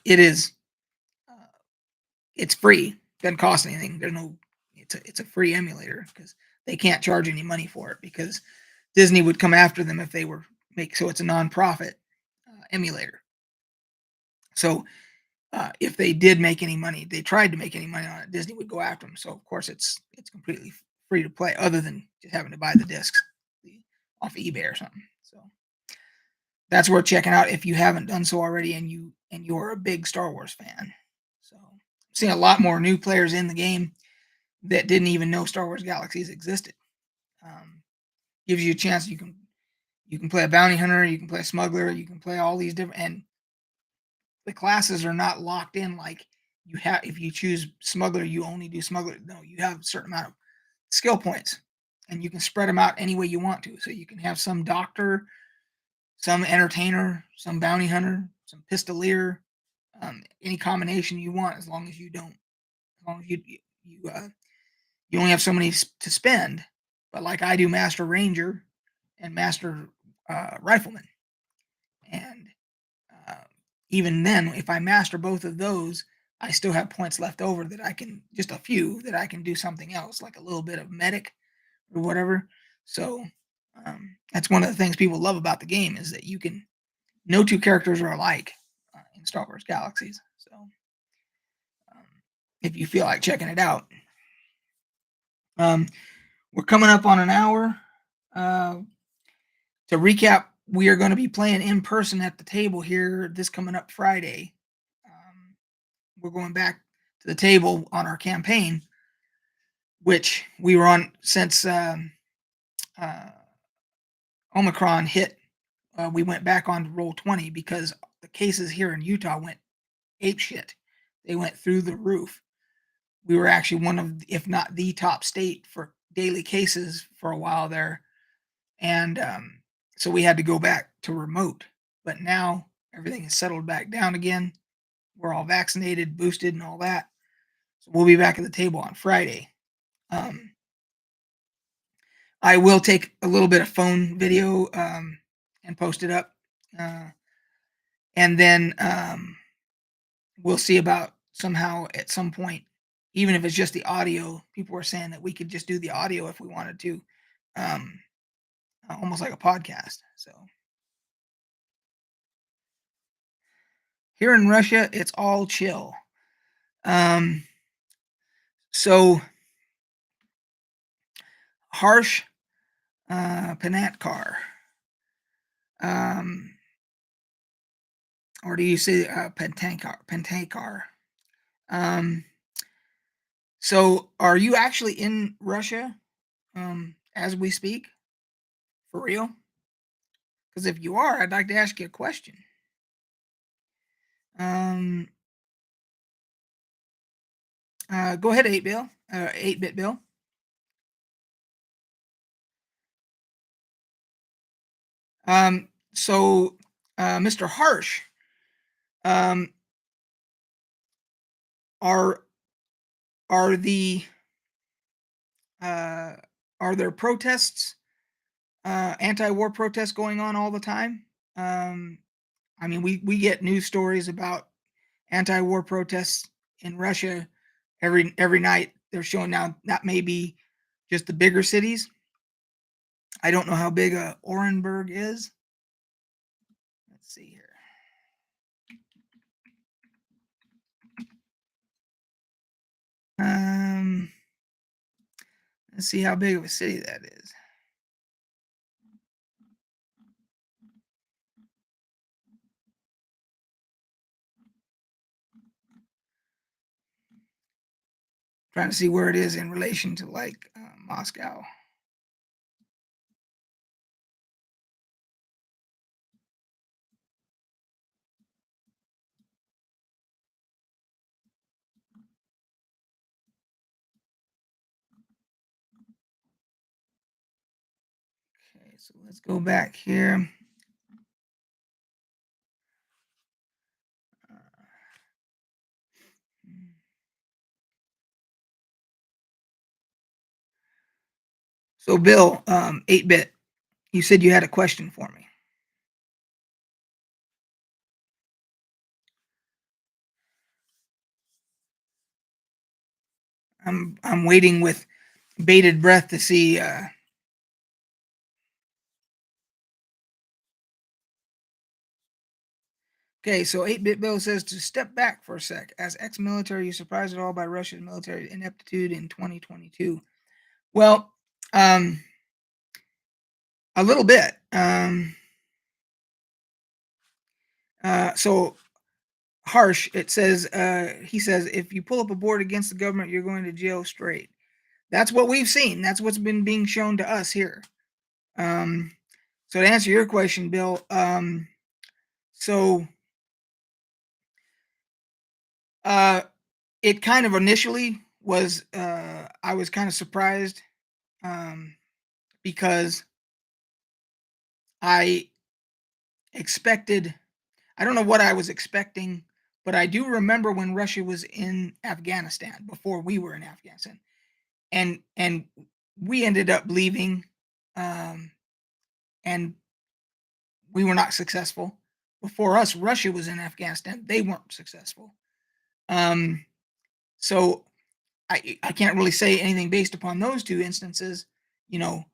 Speaker 1: it's free. Doesn't cost anything. There's no. It's a free emulator because they can't charge any money for it because Disney would come after them if they were so it's a nonprofit emulator. So if they did make any money, they tried to make any money on it, Disney would go after them. So of course it's completely free to play, other than just having to buy the discs off of eBay or something. So that's worth checking out if you haven't done so already, and you're a big Star Wars fan. So I'm seeing a lot more new players in the game that didn't even know Star Wars Galaxies existed. Gives you a chance. You can play a bounty hunter, you can play a smuggler, you can play all these different, and the classes are not locked in like you have. If you choose smuggler, you only do smuggler. No, you have a certain amount of skill points, and you can spread them out any way you want to. So you can have some doctor, some entertainer, some bounty hunter, some pistolier, any combination you want, as long as you don't, as long as you only have so many to spend. But like I do, Master Ranger and Master Rifleman, and uh, even then, if I master both of those, I still have points left over that I can, just a few that I can do something else, like a little bit of medic or whatever. So That's one of the things people love about the game is that you can no two characters are alike in Star Wars Galaxies. So um, if you feel like checking it out, um, we're coming up on an hour. Uh, to recap, we are going to be playing in person at the table here this coming up Friday. We're going back to the table on our campaign, which we were on since uh, Omicron hit. We went back on to roll 20 because the cases here in Utah went ape shit. They went through the roof. We were actually one of, if not the top state for daily cases for a while there. And so we had to go back to remote. But now everything is settled back down again. We're all vaccinated, boosted, and all that. So we'll be back at the table on Friday. Um, I will take a little bit of phone video and post it up. And then we'll see about somehow at some point, even if it's just the audio, people were saying that we could just do the audio if we wanted to, um, almost like a podcast. So here in Russia, it's all chill. Um, so harsh Panatkar. Um, or do you say Pentankar? Pentankar. Um, so are you actually in Russia as we speak? For real? Because if you are, I'd like to ask you a question. Um, go ahead, 8-bit Bill. So, Mr. Harsh, um, are are the are there protests, anti-war protests going on all the time? I mean, we get news stories about anti-war protests in Russia every night. They're showing now that may be just the bigger cities. I don't know how big Orenburg is. Let's see here. Um, let's see how big of a city that is. Trying to see where it is in relation to like Moscow. Okay, so let's go back here. So, Bill, 8-bit, you said you had a question for me. I'm waiting with bated breath to see. Okay, so 8-bit Bill says to step back for a sec. As ex-military, you surprised at all by Russia's military ineptitude in 2022? Well, a little bit. So harsh. It says he says if you pull up a board against the government, you're going to jail straight. That's what we've seen. That's what's been being shown to us here. So to answer your question, Bill, so it kind of initially was I was kind of surprised because I expected I don't know what I was expecting, but I do remember when Russia was in Afghanistan before we were in Afghanistan, and we ended up leaving, um, and we were not successful. Before us, Russia was in Afghanistan; they weren't successful. Um, so I can't really say anything based upon those two instances. You know,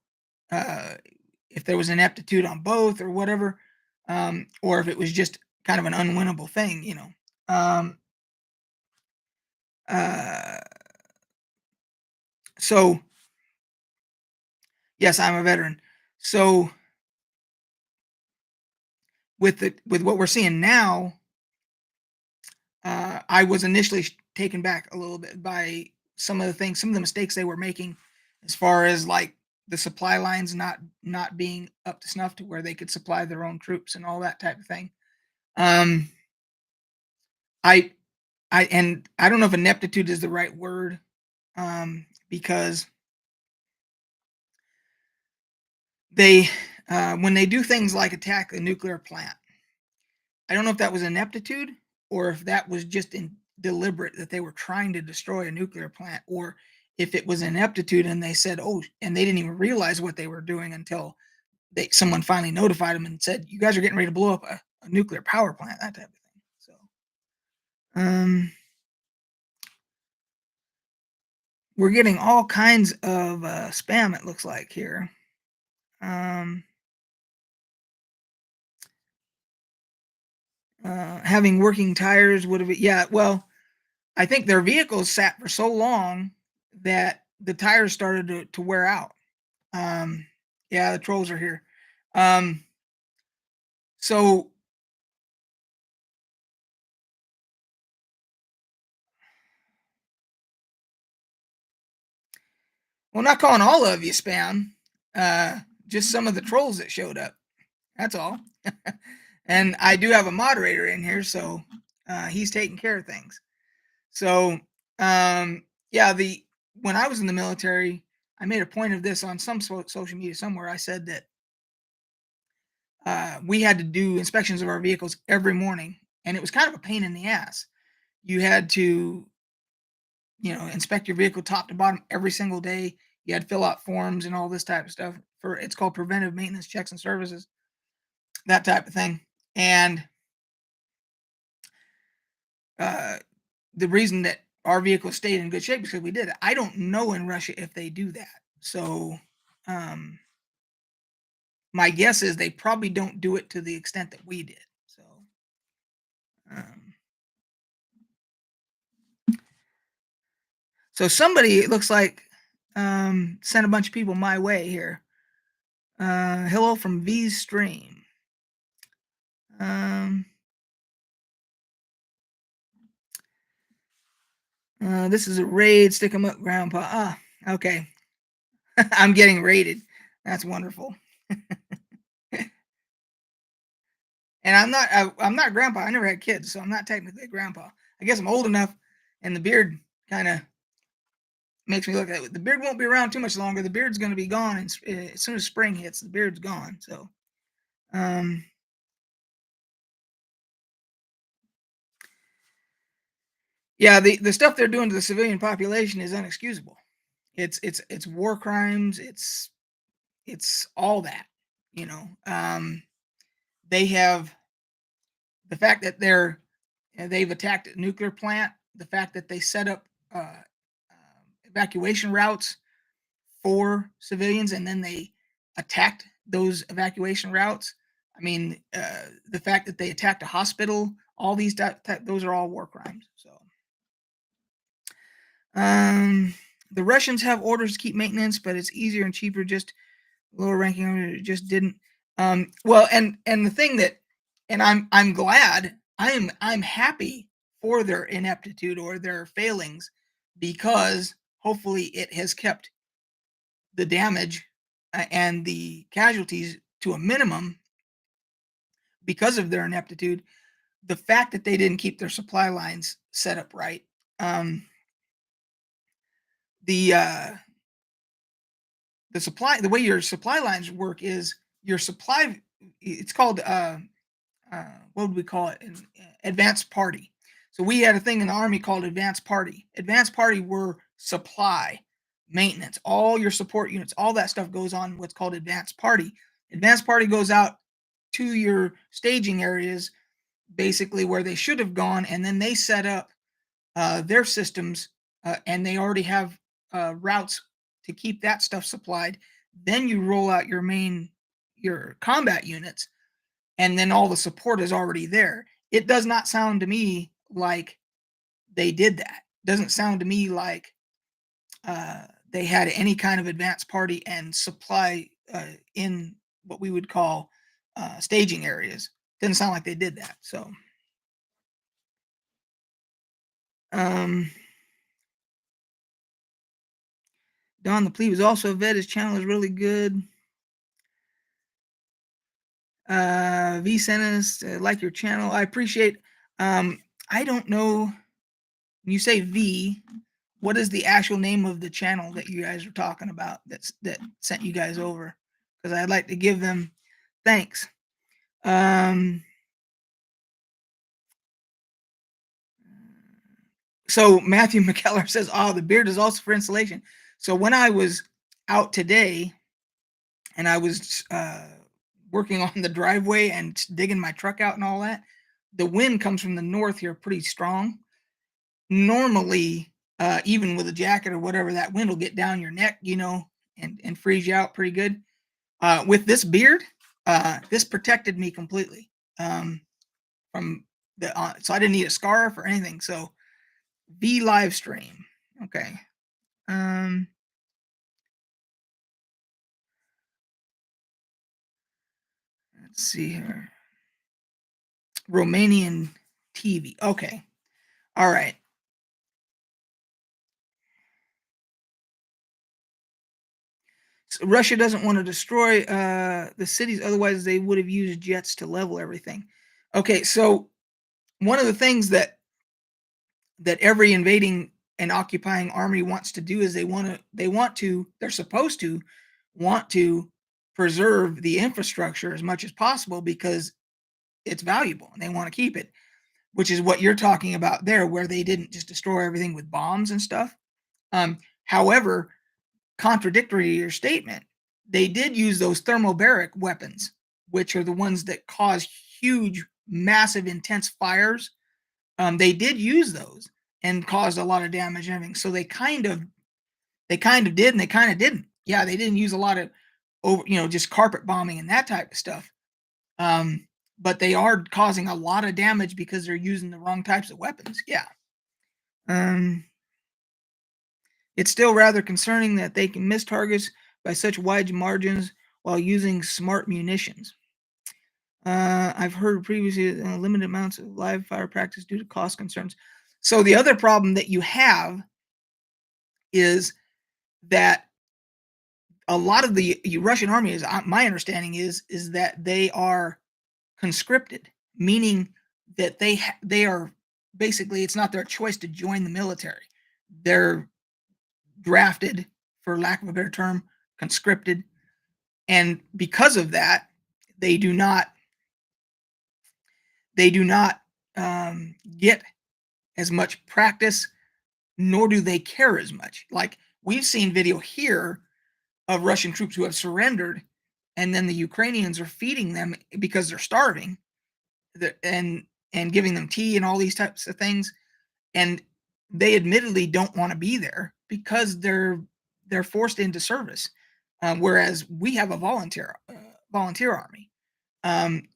Speaker 1: uh, if there was ineptitude on both or whatever, or if it was just kind of an unwinnable thing, you know. Um, uh, so yes, I'm a veteran. So with what we're seeing now, I was initially taken back a little bit by some of the mistakes they were making, as far as like the supply lines not being up to snuff to where they could supply their own troops and all that type of thing. Um, I I don't know if ineptitude is the right word, because they when they do things like attack a nuclear plant, I don't know if that was ineptitude or if that was just in deliberate that they were trying to destroy a nuclear plant, or if it was ineptitude and they said, "Oh," and they didn't even realize what they were doing until someone finally notified them and said, "You guys are getting ready to blow up a nuclear power plant," that type of thing. So, um, we're getting all kinds of spam. It looks like here. Um, Having working tires would have, yeah. Well, I think their vehicles sat for so long that the tires started to wear out. Um, yeah, the trolls are here. Um, so, well, not calling all of you spam, uh, just some of the trolls that showed up. That's all. And I do have a moderator in here, so he's taking care of things. So, yeah, the when I was in the military, I made a point of this on some social media somewhere. I said that we had to do inspections of our vehicles every morning, and it was kind of a pain in the ass. You had to, inspect your vehicle top to bottom every single day. You had to fill out forms and all this type of stuff for it's called preventive maintenance checks and services, that type of thing. And uh, the reason that our vehicle stayed in good shape is because we did it. I don't know in Russia if they do that. So, um, my guess is they probably don't do it to the extent that we did. So, um, somebody, it looks like, sent a bunch of people my way here. Hello from V's stream. Um, this is a raid. Stick 'em up, Grandpa. Ah, okay. I'm getting raided. That's wonderful. And I'm not grandpa. I never had kids, so I'm not technically a grandpa. I guess I'm old enough, and the beard kind of makes me look at it. The beard won't be around too much longer. The beard's going to be gone, and as soon as spring hits, the beard's gone. So, um, yeah, the stuff they're doing to the civilian population is inexcusable. It's war crimes. It's all that. You know, they have the fact that they've attacked a nuclear plant. The fact that they set up evacuation routes for civilians, and then they attacked those evacuation routes. I mean, the fact that they attacked a hospital, all these those are all war crimes. So, um, the Russians have orders to keep maintenance, but it's easier and cheaper. Just lower ranking just didn't. Well, and the thing that, and I'm glad, I'm happy for their ineptitude or their failings, because hopefully it has kept the damage and the casualties to a minimum because of their ineptitude. The fact that they didn't keep their supply lines set up right. Um, the the way your supply lines work is your supply. It's called what would we call it? Advanced party. So we had a thing in the army called advanced party. Advanced party were supply, maintenance, all your support units, all that stuff goes on what's called advanced party. Advanced party goes out to your staging areas, basically where they should have gone, and then they set up their systems, and they already have routes to keep that stuff supplied. Then you roll out your main your combat units, and then all the support is already there. It does not sound to me like they did that. Doesn't sound to me like they had any kind of advanced party and supply in what we would call staging areas. Didn't sound like they did that. So, um, Don the Plebe is also a vet. His channel is really good. V Sennis, like your channel. I appreciate. I don't know. When you say V, what is the actual name of the channel that you guys are talking about that sent you guys over? Because I'd like to give them thanks. So Matthew McKellar says, "Oh, the beard is also for insulation." So when I was out today and I was working on the driveway and digging my truck out and all that, the wind comes from the north here pretty strong. Normally, even with a jacket or whatever, that wind will get down your neck, and freeze you out pretty good. With this beard, this protected me completely from the. So I didn't need a scarf or anything. So V live stream, okay. Um, let's see here. Romanian TV. Okay. All right. So Russia doesn't want to destroy the cities, otherwise they would have used jets to level everything. Okay, so one of the things that every invading and occupying army wants to do is they're supposed to want to preserve the infrastructure as much as possible because it's valuable and they want to keep it, which is what you're talking about there, where they didn't just destroy everything with bombs and stuff. However, contradictory to your statement, they did use those thermobaric weapons, which are the ones that cause huge, massive, intense fires. They did use those and caused a lot of damage and everything. So they kind of did and they kind of didn't. Yeah, they didn't use a lot of just carpet bombing and that type of stuff. But they are causing a lot of damage because they're using the wrong types of weapons. Yeah. It's still rather concerning that they can miss targets by such wide margins while using smart munitions. I've heard previously limited amounts of live fire practice due to cost concerns. So the other problem that you have is that a lot of the Russian army is my understanding is that they are conscripted, meaning that they are basically, it's not their choice to join the military. They're drafted, for lack of a better term, conscripted, and because of that, they do not get as much practice, nor do they care as much. Like we've seen video here of Russian troops who have surrendered, and then the Ukrainians are feeding them because they're starving, and giving them tea and all these types of things, and they admittedly don't want to be there because they're forced into service, whereas we have a volunteer army.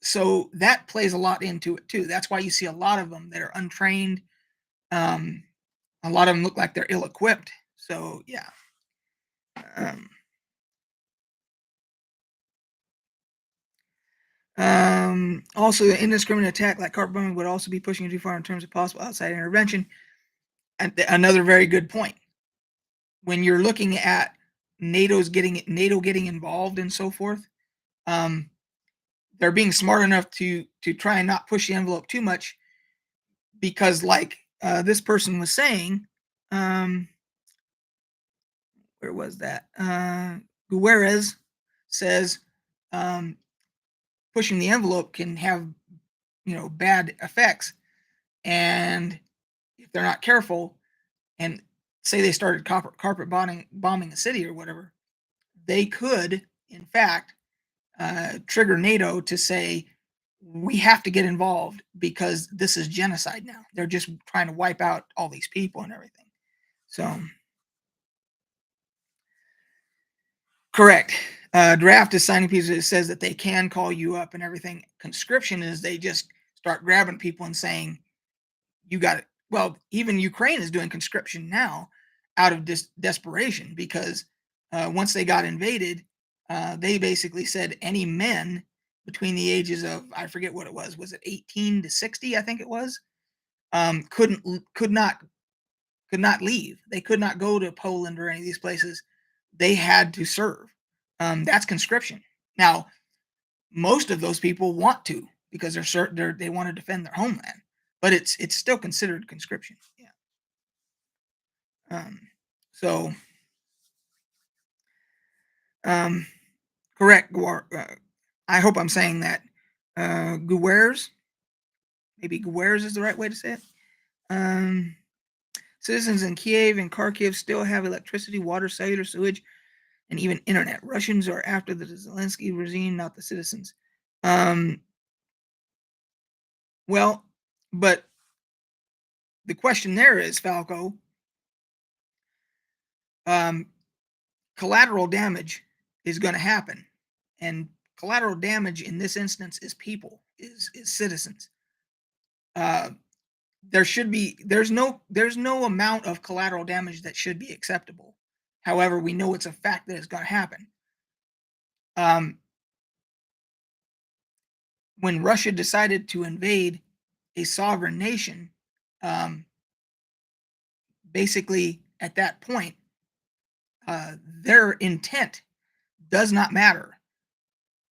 Speaker 1: So that plays a lot into it too. That's why you see a lot of them that are untrained. Um, a lot of them look like they're ill-equipped. So yeah. Also, the indiscriminate attack like carpet bombing would also be pushing it too far in terms of possible outside intervention. And another very good point. When you're looking at NATO getting involved and so forth, they're being smart enough to try and not push the envelope too much, because like this person was saying, where was that? Guerrez says pushing the envelope can have bad effects, and if they're not careful, and say they started carpet bombing a city or whatever, they could, in fact, trigger NATO to say, we have to get involved because this is genocide now. They're just trying to wipe out all these people and everything. So, Correct. Draft is signing people. It says that they can call you up and everything. Conscription is they just start grabbing people and saying, "You got it." Well, even Ukraine is doing conscription now out of desperation because once they got invaded, they basically said any men between the ages of, I forget what it was it 18 to 60? I think it was, couldn't could not leave. They could not go to Poland or any of these places. They had to serve. That's conscription. Now, most of those people want to because they're certain they want to defend their homeland, but it's still considered conscription. Yeah. Um, so um, correct. I hope I'm saying that. Guers, maybe Guers is the right way to say it. Um, Citizens in Kiev and Kharkiv still have electricity, water, cellular, sewage, and even internet. Russians are after the Zelensky regime, not the citizens. Um, well, but the question there is, Falco, um, collateral damage is going to happen, and collateral damage in this instance is people, is citizens. Uh, there's no amount of collateral damage that should be acceptable. However, we know it's a fact that it's going to happen. Um, when Russia decided to invade a sovereign nation, um, basically at that point, their intent does not matter.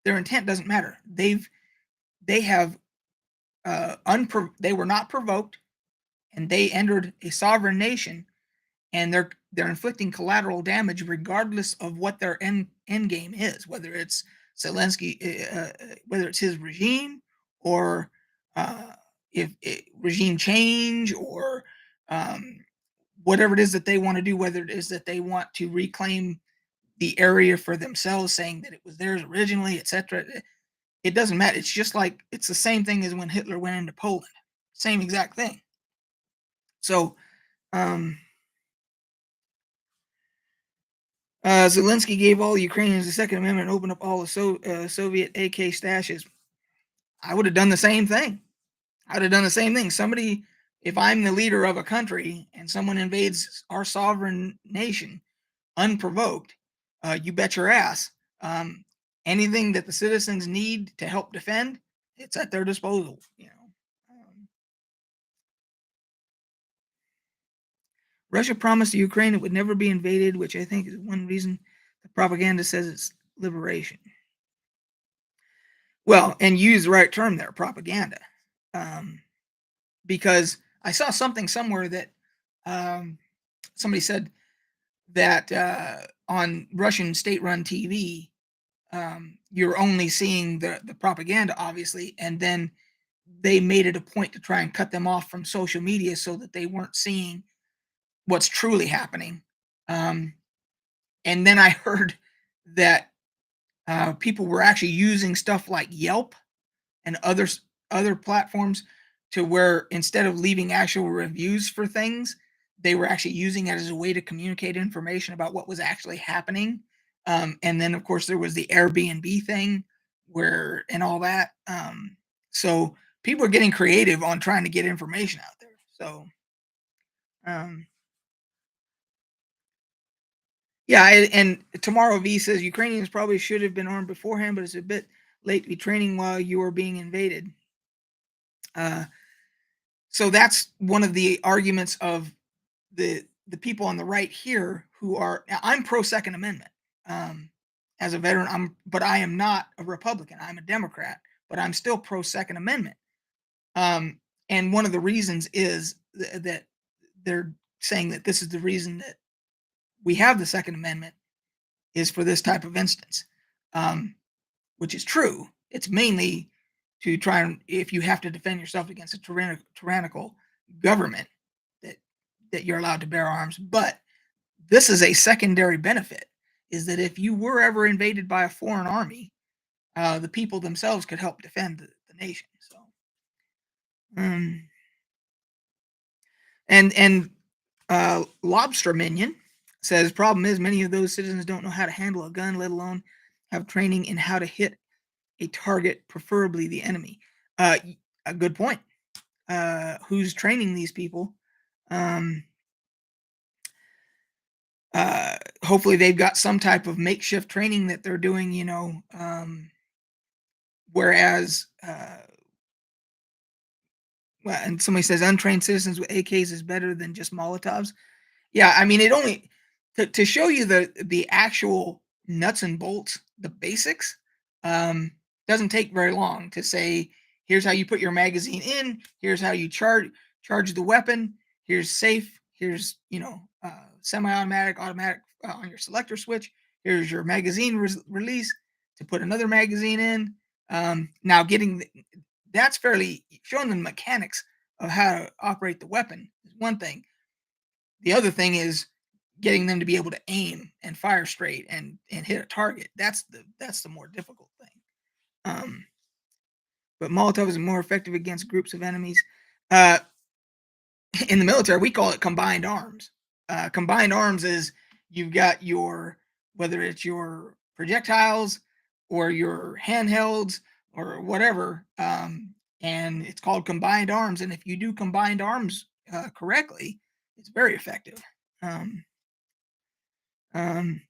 Speaker 1: Their intent doesn't matter. They have they were not provoked, and they entered a sovereign nation, and they're inflicting collateral damage regardless of what their end game is, whether it's Zelensky, whether it's his regime, or if regime change, or um, whatever it is that they want to do, whether it is that they want to reclaim the area for themselves, saying that it was theirs originally, etc. It doesn't matter. It's just like it's the same thing as when Hitler went into Poland. Same exact thing. So, um, Zelensky gave all Ukrainians the Second Amendment and opened up all the Soviet AK stashes. I would have done the same thing. I would have done the same thing. Somebody, if I'm the leader of a country and someone invades our sovereign nation unprovoked, you bet your ass. Anything that the citizens need to help defend, it's at their disposal. Russia promised the Ukraine it would never be invaded, which I think is one reason the propaganda says it's liberation. Well, and you use the right term there, propaganda, because I saw something somewhere that somebody said that on Russian state-run TV, you're only seeing the propaganda, obviously, and then they made it a point to try and cut them off from social media so that they weren't seeing what's truly happening. Um, and then I heard that people were actually using stuff like Yelp and other platforms to where instead of leaving actual reviews for things, they were actually using it as a way to communicate information about what was actually happening. And then, of course, there was the Airbnb thing where and all that. So people are getting creative on trying to get information out there. So, um, yeah, and Tomorrow V says Ukrainians probably should have been armed beforehand, but it's a bit late to be training while you are being invaded. Uh, so that's one of the arguments of the people on the right here who are. I'm pro Second Amendment. Um, as a veteran, but I am not a Republican. I'm a Democrat, but I'm still pro Second Amendment. Um, and one of the reasons is that they're saying that this is the reason that we have the Second Amendment is for this type of instance, um, which is true. It's mainly to try and if you have to defend yourself against a tyrannical government that you're allowed to bear arms. But this is a secondary benefit: is that if you were ever invaded by a foreign army, the people themselves could help defend the nation. So, and Lobster Minion says, "Problem is, many of those citizens don't know how to handle a gun, let alone have training in how to hit a target, preferably the enemy." A good point. Who's training these people? Um, Hopefully, they've got some type of makeshift training that they're doing, you know. Whereas, well, and somebody says untrained citizens with AKs is better than just Molotovs. Yeah, I mean, it only to show you the actual nuts and bolts, the basics, um, doesn't take very long to say, here's how you put your magazine in, here's how you charge the weapon, here's safe, here's semi-automatic, automatic on your selector switch, here's your magazine release to put another magazine in. Now getting that's fairly showing them mechanics of how to operate the weapon is one thing. The other thing is getting them to be able to aim and fire straight and hit a target. That's the more difficult thing. Um, but Molotov is more effective against groups of enemies. Uh, in the military, we call it combined arms. Combined arms is you've got your whether it's your projectiles or your handhelds or whatever, and it's called combined arms. And if you do combined arms correctly, it's very effective. Um, um,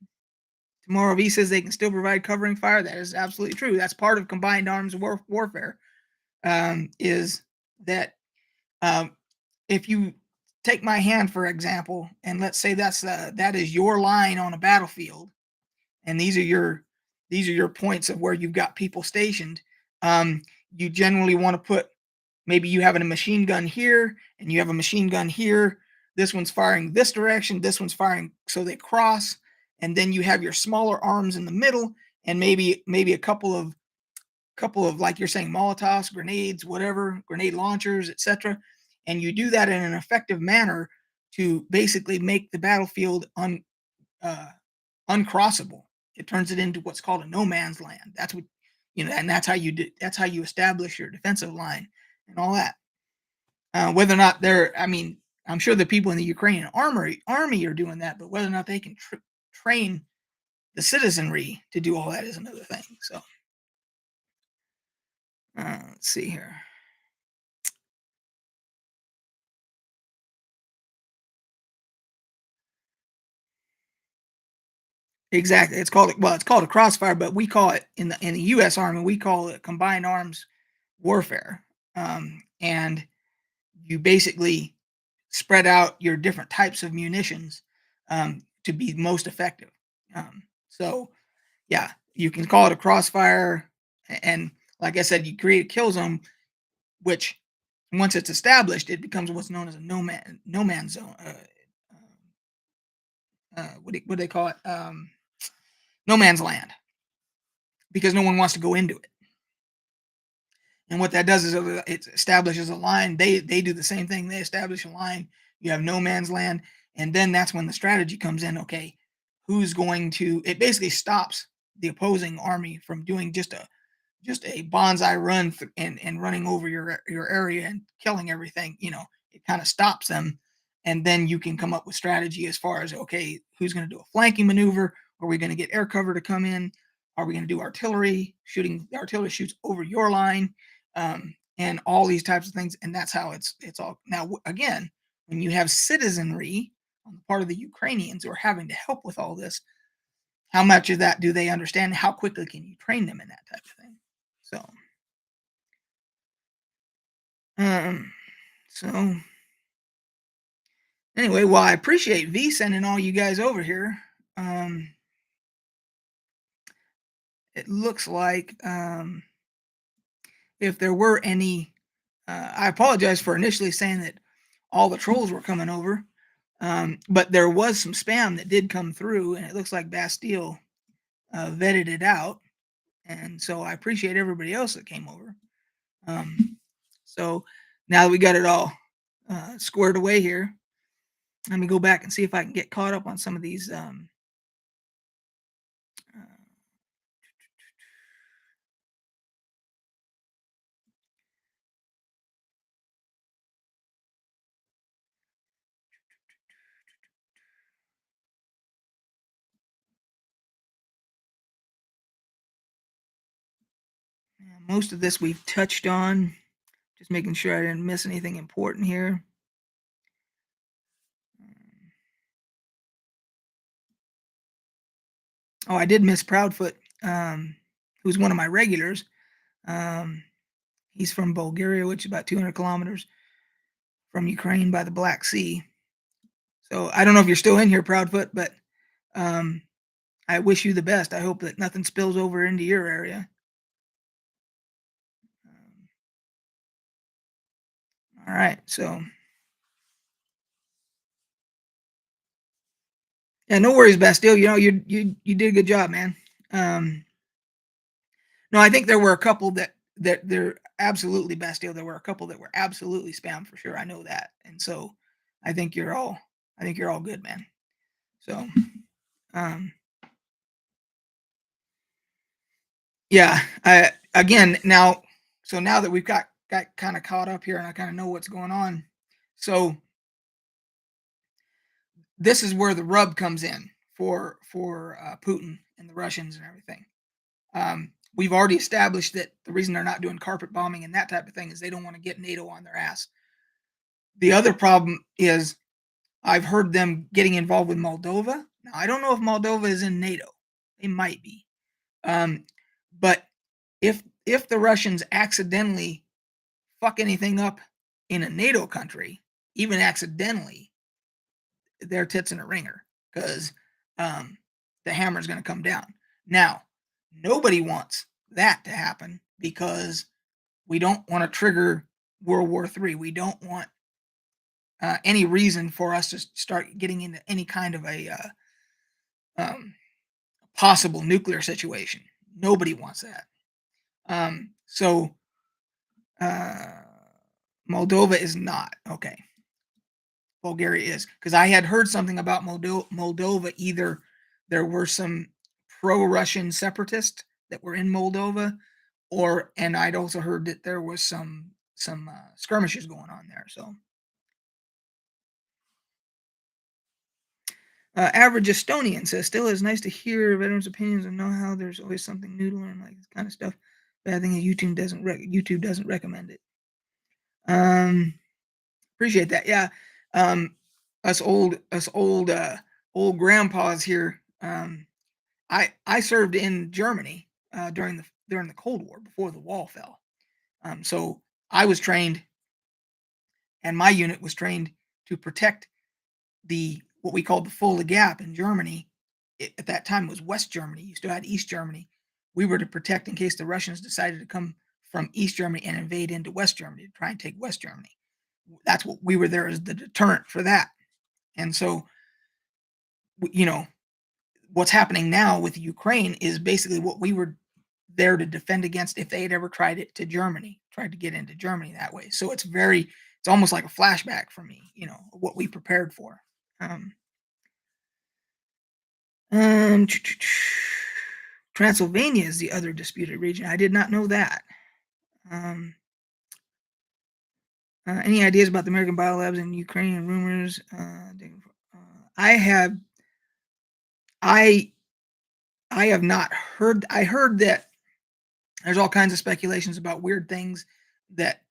Speaker 1: Tomorrow V says they can still provide covering fire. That is absolutely true. That's part of combined arms warfare. Is that um, if you take my hand for example, and let's say that is your line on a battlefield, and these are your points of where you've got people stationed. You generally want to put maybe you have a machine gun here and you have a machine gun here. This one's firing this direction. This one's firing so they cross, and then you have your smaller arms in the middle, and maybe a couple of like you're saying Molotovs, grenades, whatever, grenade launchers, etc. And you do that in an effective manner to basically make the battlefield uh, uncrossable. It turns it into what's called a no man's land. That's what and that's how you establish your defensive line and all that. Whether or not I mean, I'm sure the people in the Ukrainian army are doing that, but whether or not they can train the citizenry to do all that is another thing. So let's see here. Exactly. It's called a crossfire, but we call it in the U.S. Army we call it combined arms warfare. And you basically spread out your different types of munitions to be most effective. So yeah, you can call it a crossfire, and like I said, you create a kill zone, which once it's established, it becomes what's known as a no man zone. What do they call it? No man's land, because no one wants to go into it. And what that does is it establishes a line. They do the same thing. They establish a line. You have no man's land, and then that's when the strategy comes in. Okay, who's going to? It basically stops the opposing army from doing just a bonsai run and running over your area and killing everything. It kind of stops them, and then you can come up with strategy as far as okay, who's going to do a flanking maneuver? Are we going to get air cover to come in? Are we going to do artillery shooting? The artillery shoots over your line, and all these types of things. And that's how it's all. Now again, when you have citizenry on the part of the Ukrainians who are having to help with all this, how much of that do they understand? How quickly can you train them in that type of thing? So, um, so anyway, well, I appreciate V sending all you guys over here. Um, it looks like if there were any, I apologize for initially saying that all the trolls were coming over, but there was some spam that did come through, and it looks like Bastille vetted it out, and so I appreciate everybody else that came over. So now that we got it all squared away here, let me go back and see if I can get caught up on some of these. Uh, Most of this we've touched on. Just making sure I didn't miss anything important here. Oh, I did miss Proudfoot, who's one of my regulars. Um, he's from Bulgaria, which is about 200 kilometers from Ukraine by the Black Sea. So I don't know if you're still in here, Proudfoot, but um, I wish you the best. I hope that nothing spills over into your area. Um, all right, so yeah, no worries, Bastille. You know, you did a good job, man. Um, no, I think there were a couple that they're absolutely Bastille. There were a couple that were absolutely spam for sure. I know that, and so I think you're all I think you're all good, man. So, um, yeah, I again now. So now that we've got kind of caught up here, and I kind of know what's going on. So this is where the rub comes in for Putin and the Russians and everything. We've already established that the reason they're not doing carpet bombing and that type of thing is they don't want to get NATO on their ass. The other problem is I've heard them getting involved with Moldova. Now I don't know if Moldova is in NATO. They might be. Um, but if the Russians accidentally fuck anything up in a NATO country, even accidentally, their tits in a ringer because um, the hammer's going to come down. Now, nobody wants that to happen because we don't want to trigger World War III. We don't want any reason for us to start getting into any kind of a possible nuclear situation. Nobody wants that. So uh, Moldova is not okay. Bulgaria is because I had heard something about Moldova. Either there were some pro-Russian separatists that were in Moldova, or and I'd also heard that there was some skirmishes going on there. So average Estonian says, still is nice to hear veterans' opinions and know how there's always something new to learn, like this kind of stuff. Bad thing is YouTube doesn't recommend it. Appreciate that. Yeah. Um, old grandpas here. I served in Germany during the Cold War before the wall fell. So I was trained, and my unit was trained to protect the what we called the Fulda Gap in Germany. At that time, it was West Germany. You still had East Germany. We were to protect in case the Russians decided to come from East Germany and invade into West Germany to try and take West Germany. That's what we were there as the deterrent for that. And so, you know, what's happening now with Ukraine is basically what we were there to defend against if they had ever tried to get into Germany that way. So it's almost like a flashback for me, what we prepared for. Um, um, Transylvania is the other disputed region. I did not know that. Um, any ideas about the American biolabs in Ukraine and rumors? I have, I, I have not heard. I heard that there's all kinds of speculations about weird things that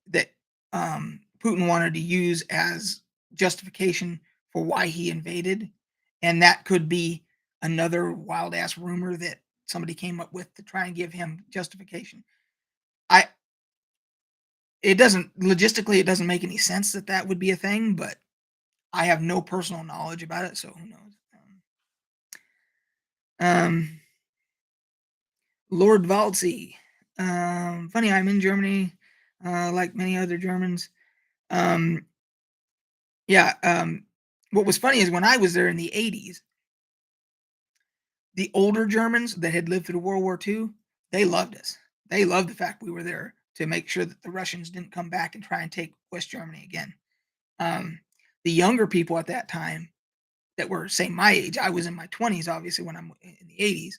Speaker 1: that Putin wanted to use as justification for why he invaded, and that could be another wild ass rumor that somebody came up with to try and give him justification. I it doesn't logistically it doesn't make any sense that that would be a thing, but I have no personal knowledge about it, so who knows? Um, Lord Valsey. Funny, I'm in Germany, like many other Germans. Um, yeah. What was funny is when I was there in the 80s, the older Germans that had lived through World War II, they loved us. They loved the fact we were there to make sure that the Russians didn't come back and try and take West Germany again. Um, the younger people at that time that were, say, my age, I was in my 20s, obviously, when I'm in the 80s.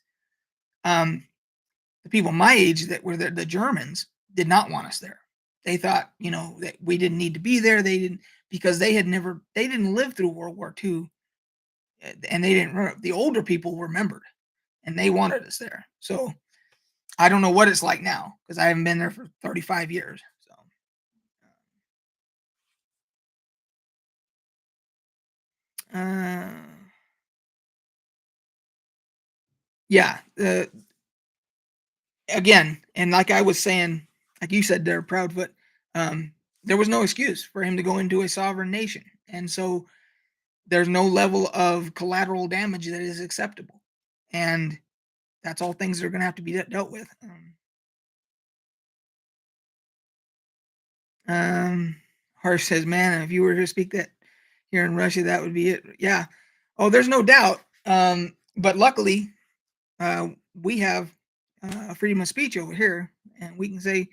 Speaker 1: The people my age that were there, the Germans, did not want us there. They thought, that we didn't need to be there. They didn't because they didn't live through World War II, and they didn't. The older people remembered, and they wanted us there. So I don't know what it's like now because I haven't been there for 35 years. So, uh, yeah. Again, and like I was saying, like you said there, Proudfoot, there was no excuse for him to go into a sovereign nation, and so there's no level of collateral damage that is acceptable, and that's all things that are going to have to be dealt with. Um, Harsh says, "Man, if you were to speak that here in Russia, that would be it." Yeah. Oh, there's no doubt. But luckily, we have a freedom of speech over here, and we can say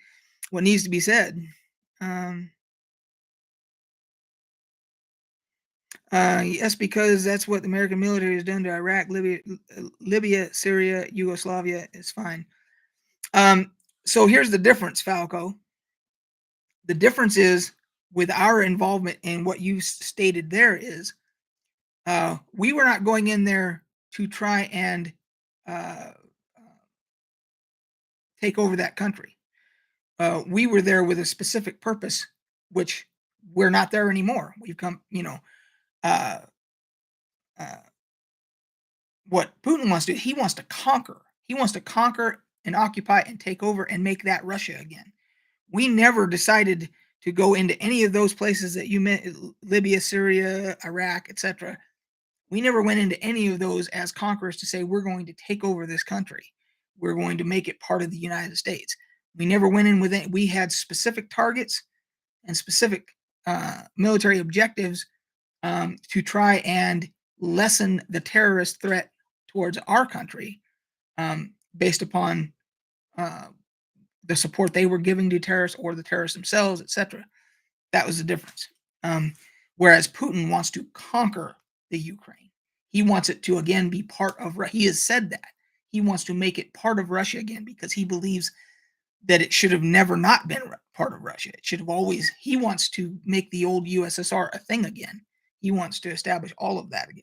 Speaker 1: what needs to be said. Um, yes, because that's what the American military has done to Iraq, Libya, Syria, Yugoslavia. It's fine. Um, so here's the difference, Falco. The difference is with our involvement in what you stated there is we were not going in there to try and uh, take over that country. We were there with a specific purpose, which we're not there anymore. We've come, uh, uh, what Putin wants to do, he wants to conquer. He wants to conquer and occupy and take over and make that Russia again. We never decided to go into any of those places that you meant, Libya, Syria, Iraq, etc. We never went into any of those as conquerors to say we're going to take over this country. We're going to make it part of the United States. We never went in with it. We had specific targets and specific military objectives to try and lessen the terrorist threat towards our country based upon uh, the support they were giving to terrorists or the terrorists themselves, etc. That was the difference. Um, Whereas Putin wants to conquer the Ukraine. He wants it to again be part of. He has said that he wants to make it part of Russia again because he believes that it should have never not been part of Russia. It should have always. He wants to make the old USSR a thing again. He wants to establish all of that again.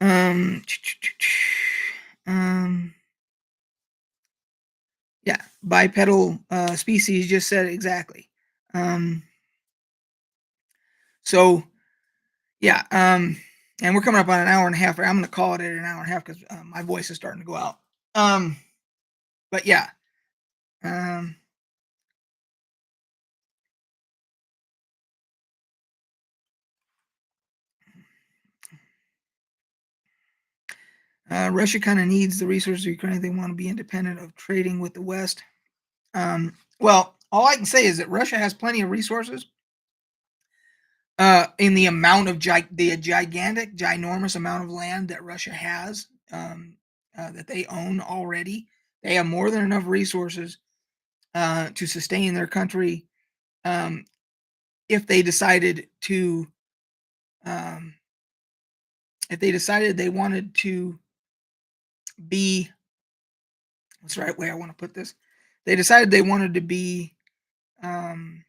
Speaker 1: Um, um, yeah, bipedal species just said it exactly. Um, so yeah, and we're coming up on an hour and a half. I'm going to call it at an hour and a half because my voice is starting to go out. Um, but yeah, um, Russia kind of needs the resources of Ukraine. They want to be independent of trading with the West. Well, all I can say is that Russia has plenty of resources in the amount of the gigantic, ginormous amount of land that Russia has that they own already. They have more than enough resources to sustain their country um, if they decided to um, if they decided they wanted to be what's the right way I want to put this, they decided they wanted to be um,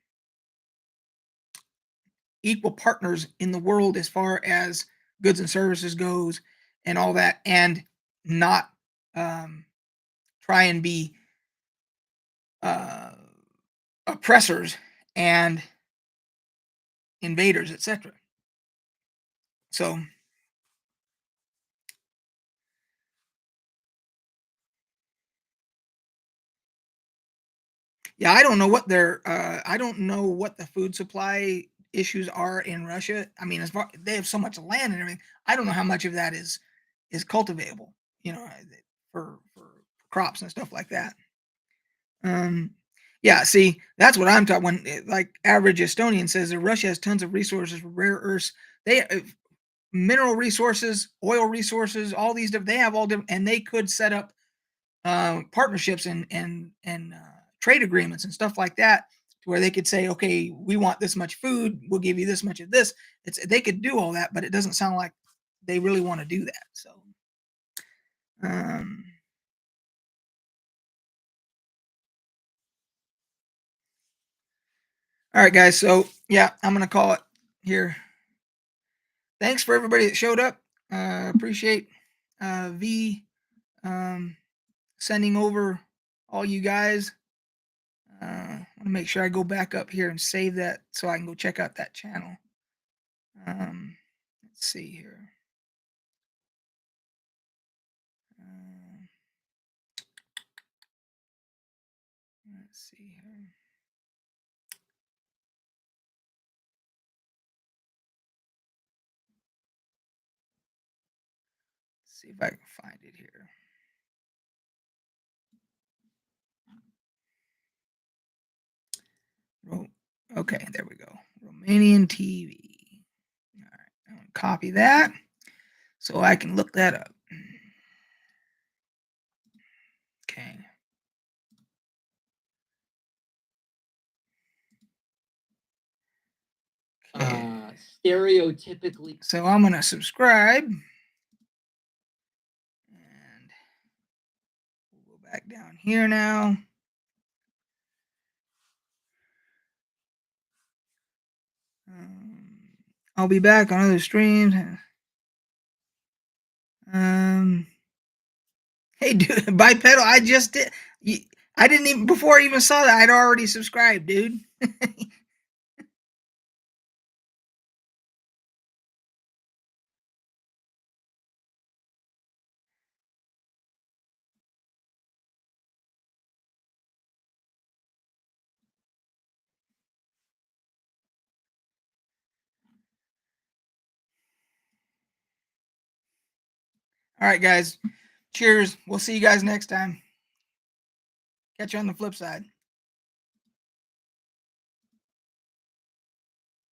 Speaker 1: equal partners in the world as far as goods and services goes and all that, and not um, try and be uh, oppressors and invaders, etc. So yeah, I don't know what the food supply issues are in Russia. I mean, as far they have so much land and everything, I don't know how much of that is cultivatable, for crops and stuff like that. Um, yeah, see, that's what I'm talking. When like average Estonian says that Russia has tons of resources for rare earths, they mineral resources, oil resources, all these different. They have all different, and they could set up partnerships and trade agreements and stuff like that, to where they could say, okay, we want this much food, we'll give you this much of this. They could do all that, but it doesn't sound like they really want to do that. So, um, all right, guys. So yeah, I'm gonna call it here. Thanks for everybody that showed up. Appreciate V sending over all you guys. I want to make sure I go back up here and save that so I can go check out that channel. Let's see here. Um, let's see here. Let's see if I can find it here. Okay, there we go. Romanian TV. All right, I'm gonna copy that so I can look that up. Okay.
Speaker 2: Stereotypically.
Speaker 1: So I'm gonna subscribe, and we'll go back down here now. I'll be back on other streams. Hey, dude, bipedal. I just did. I didn't even before I even saw that. I'd already subscribed, dude. All right, guys. Cheers. We'll see you guys next time. Catch you on the flip side.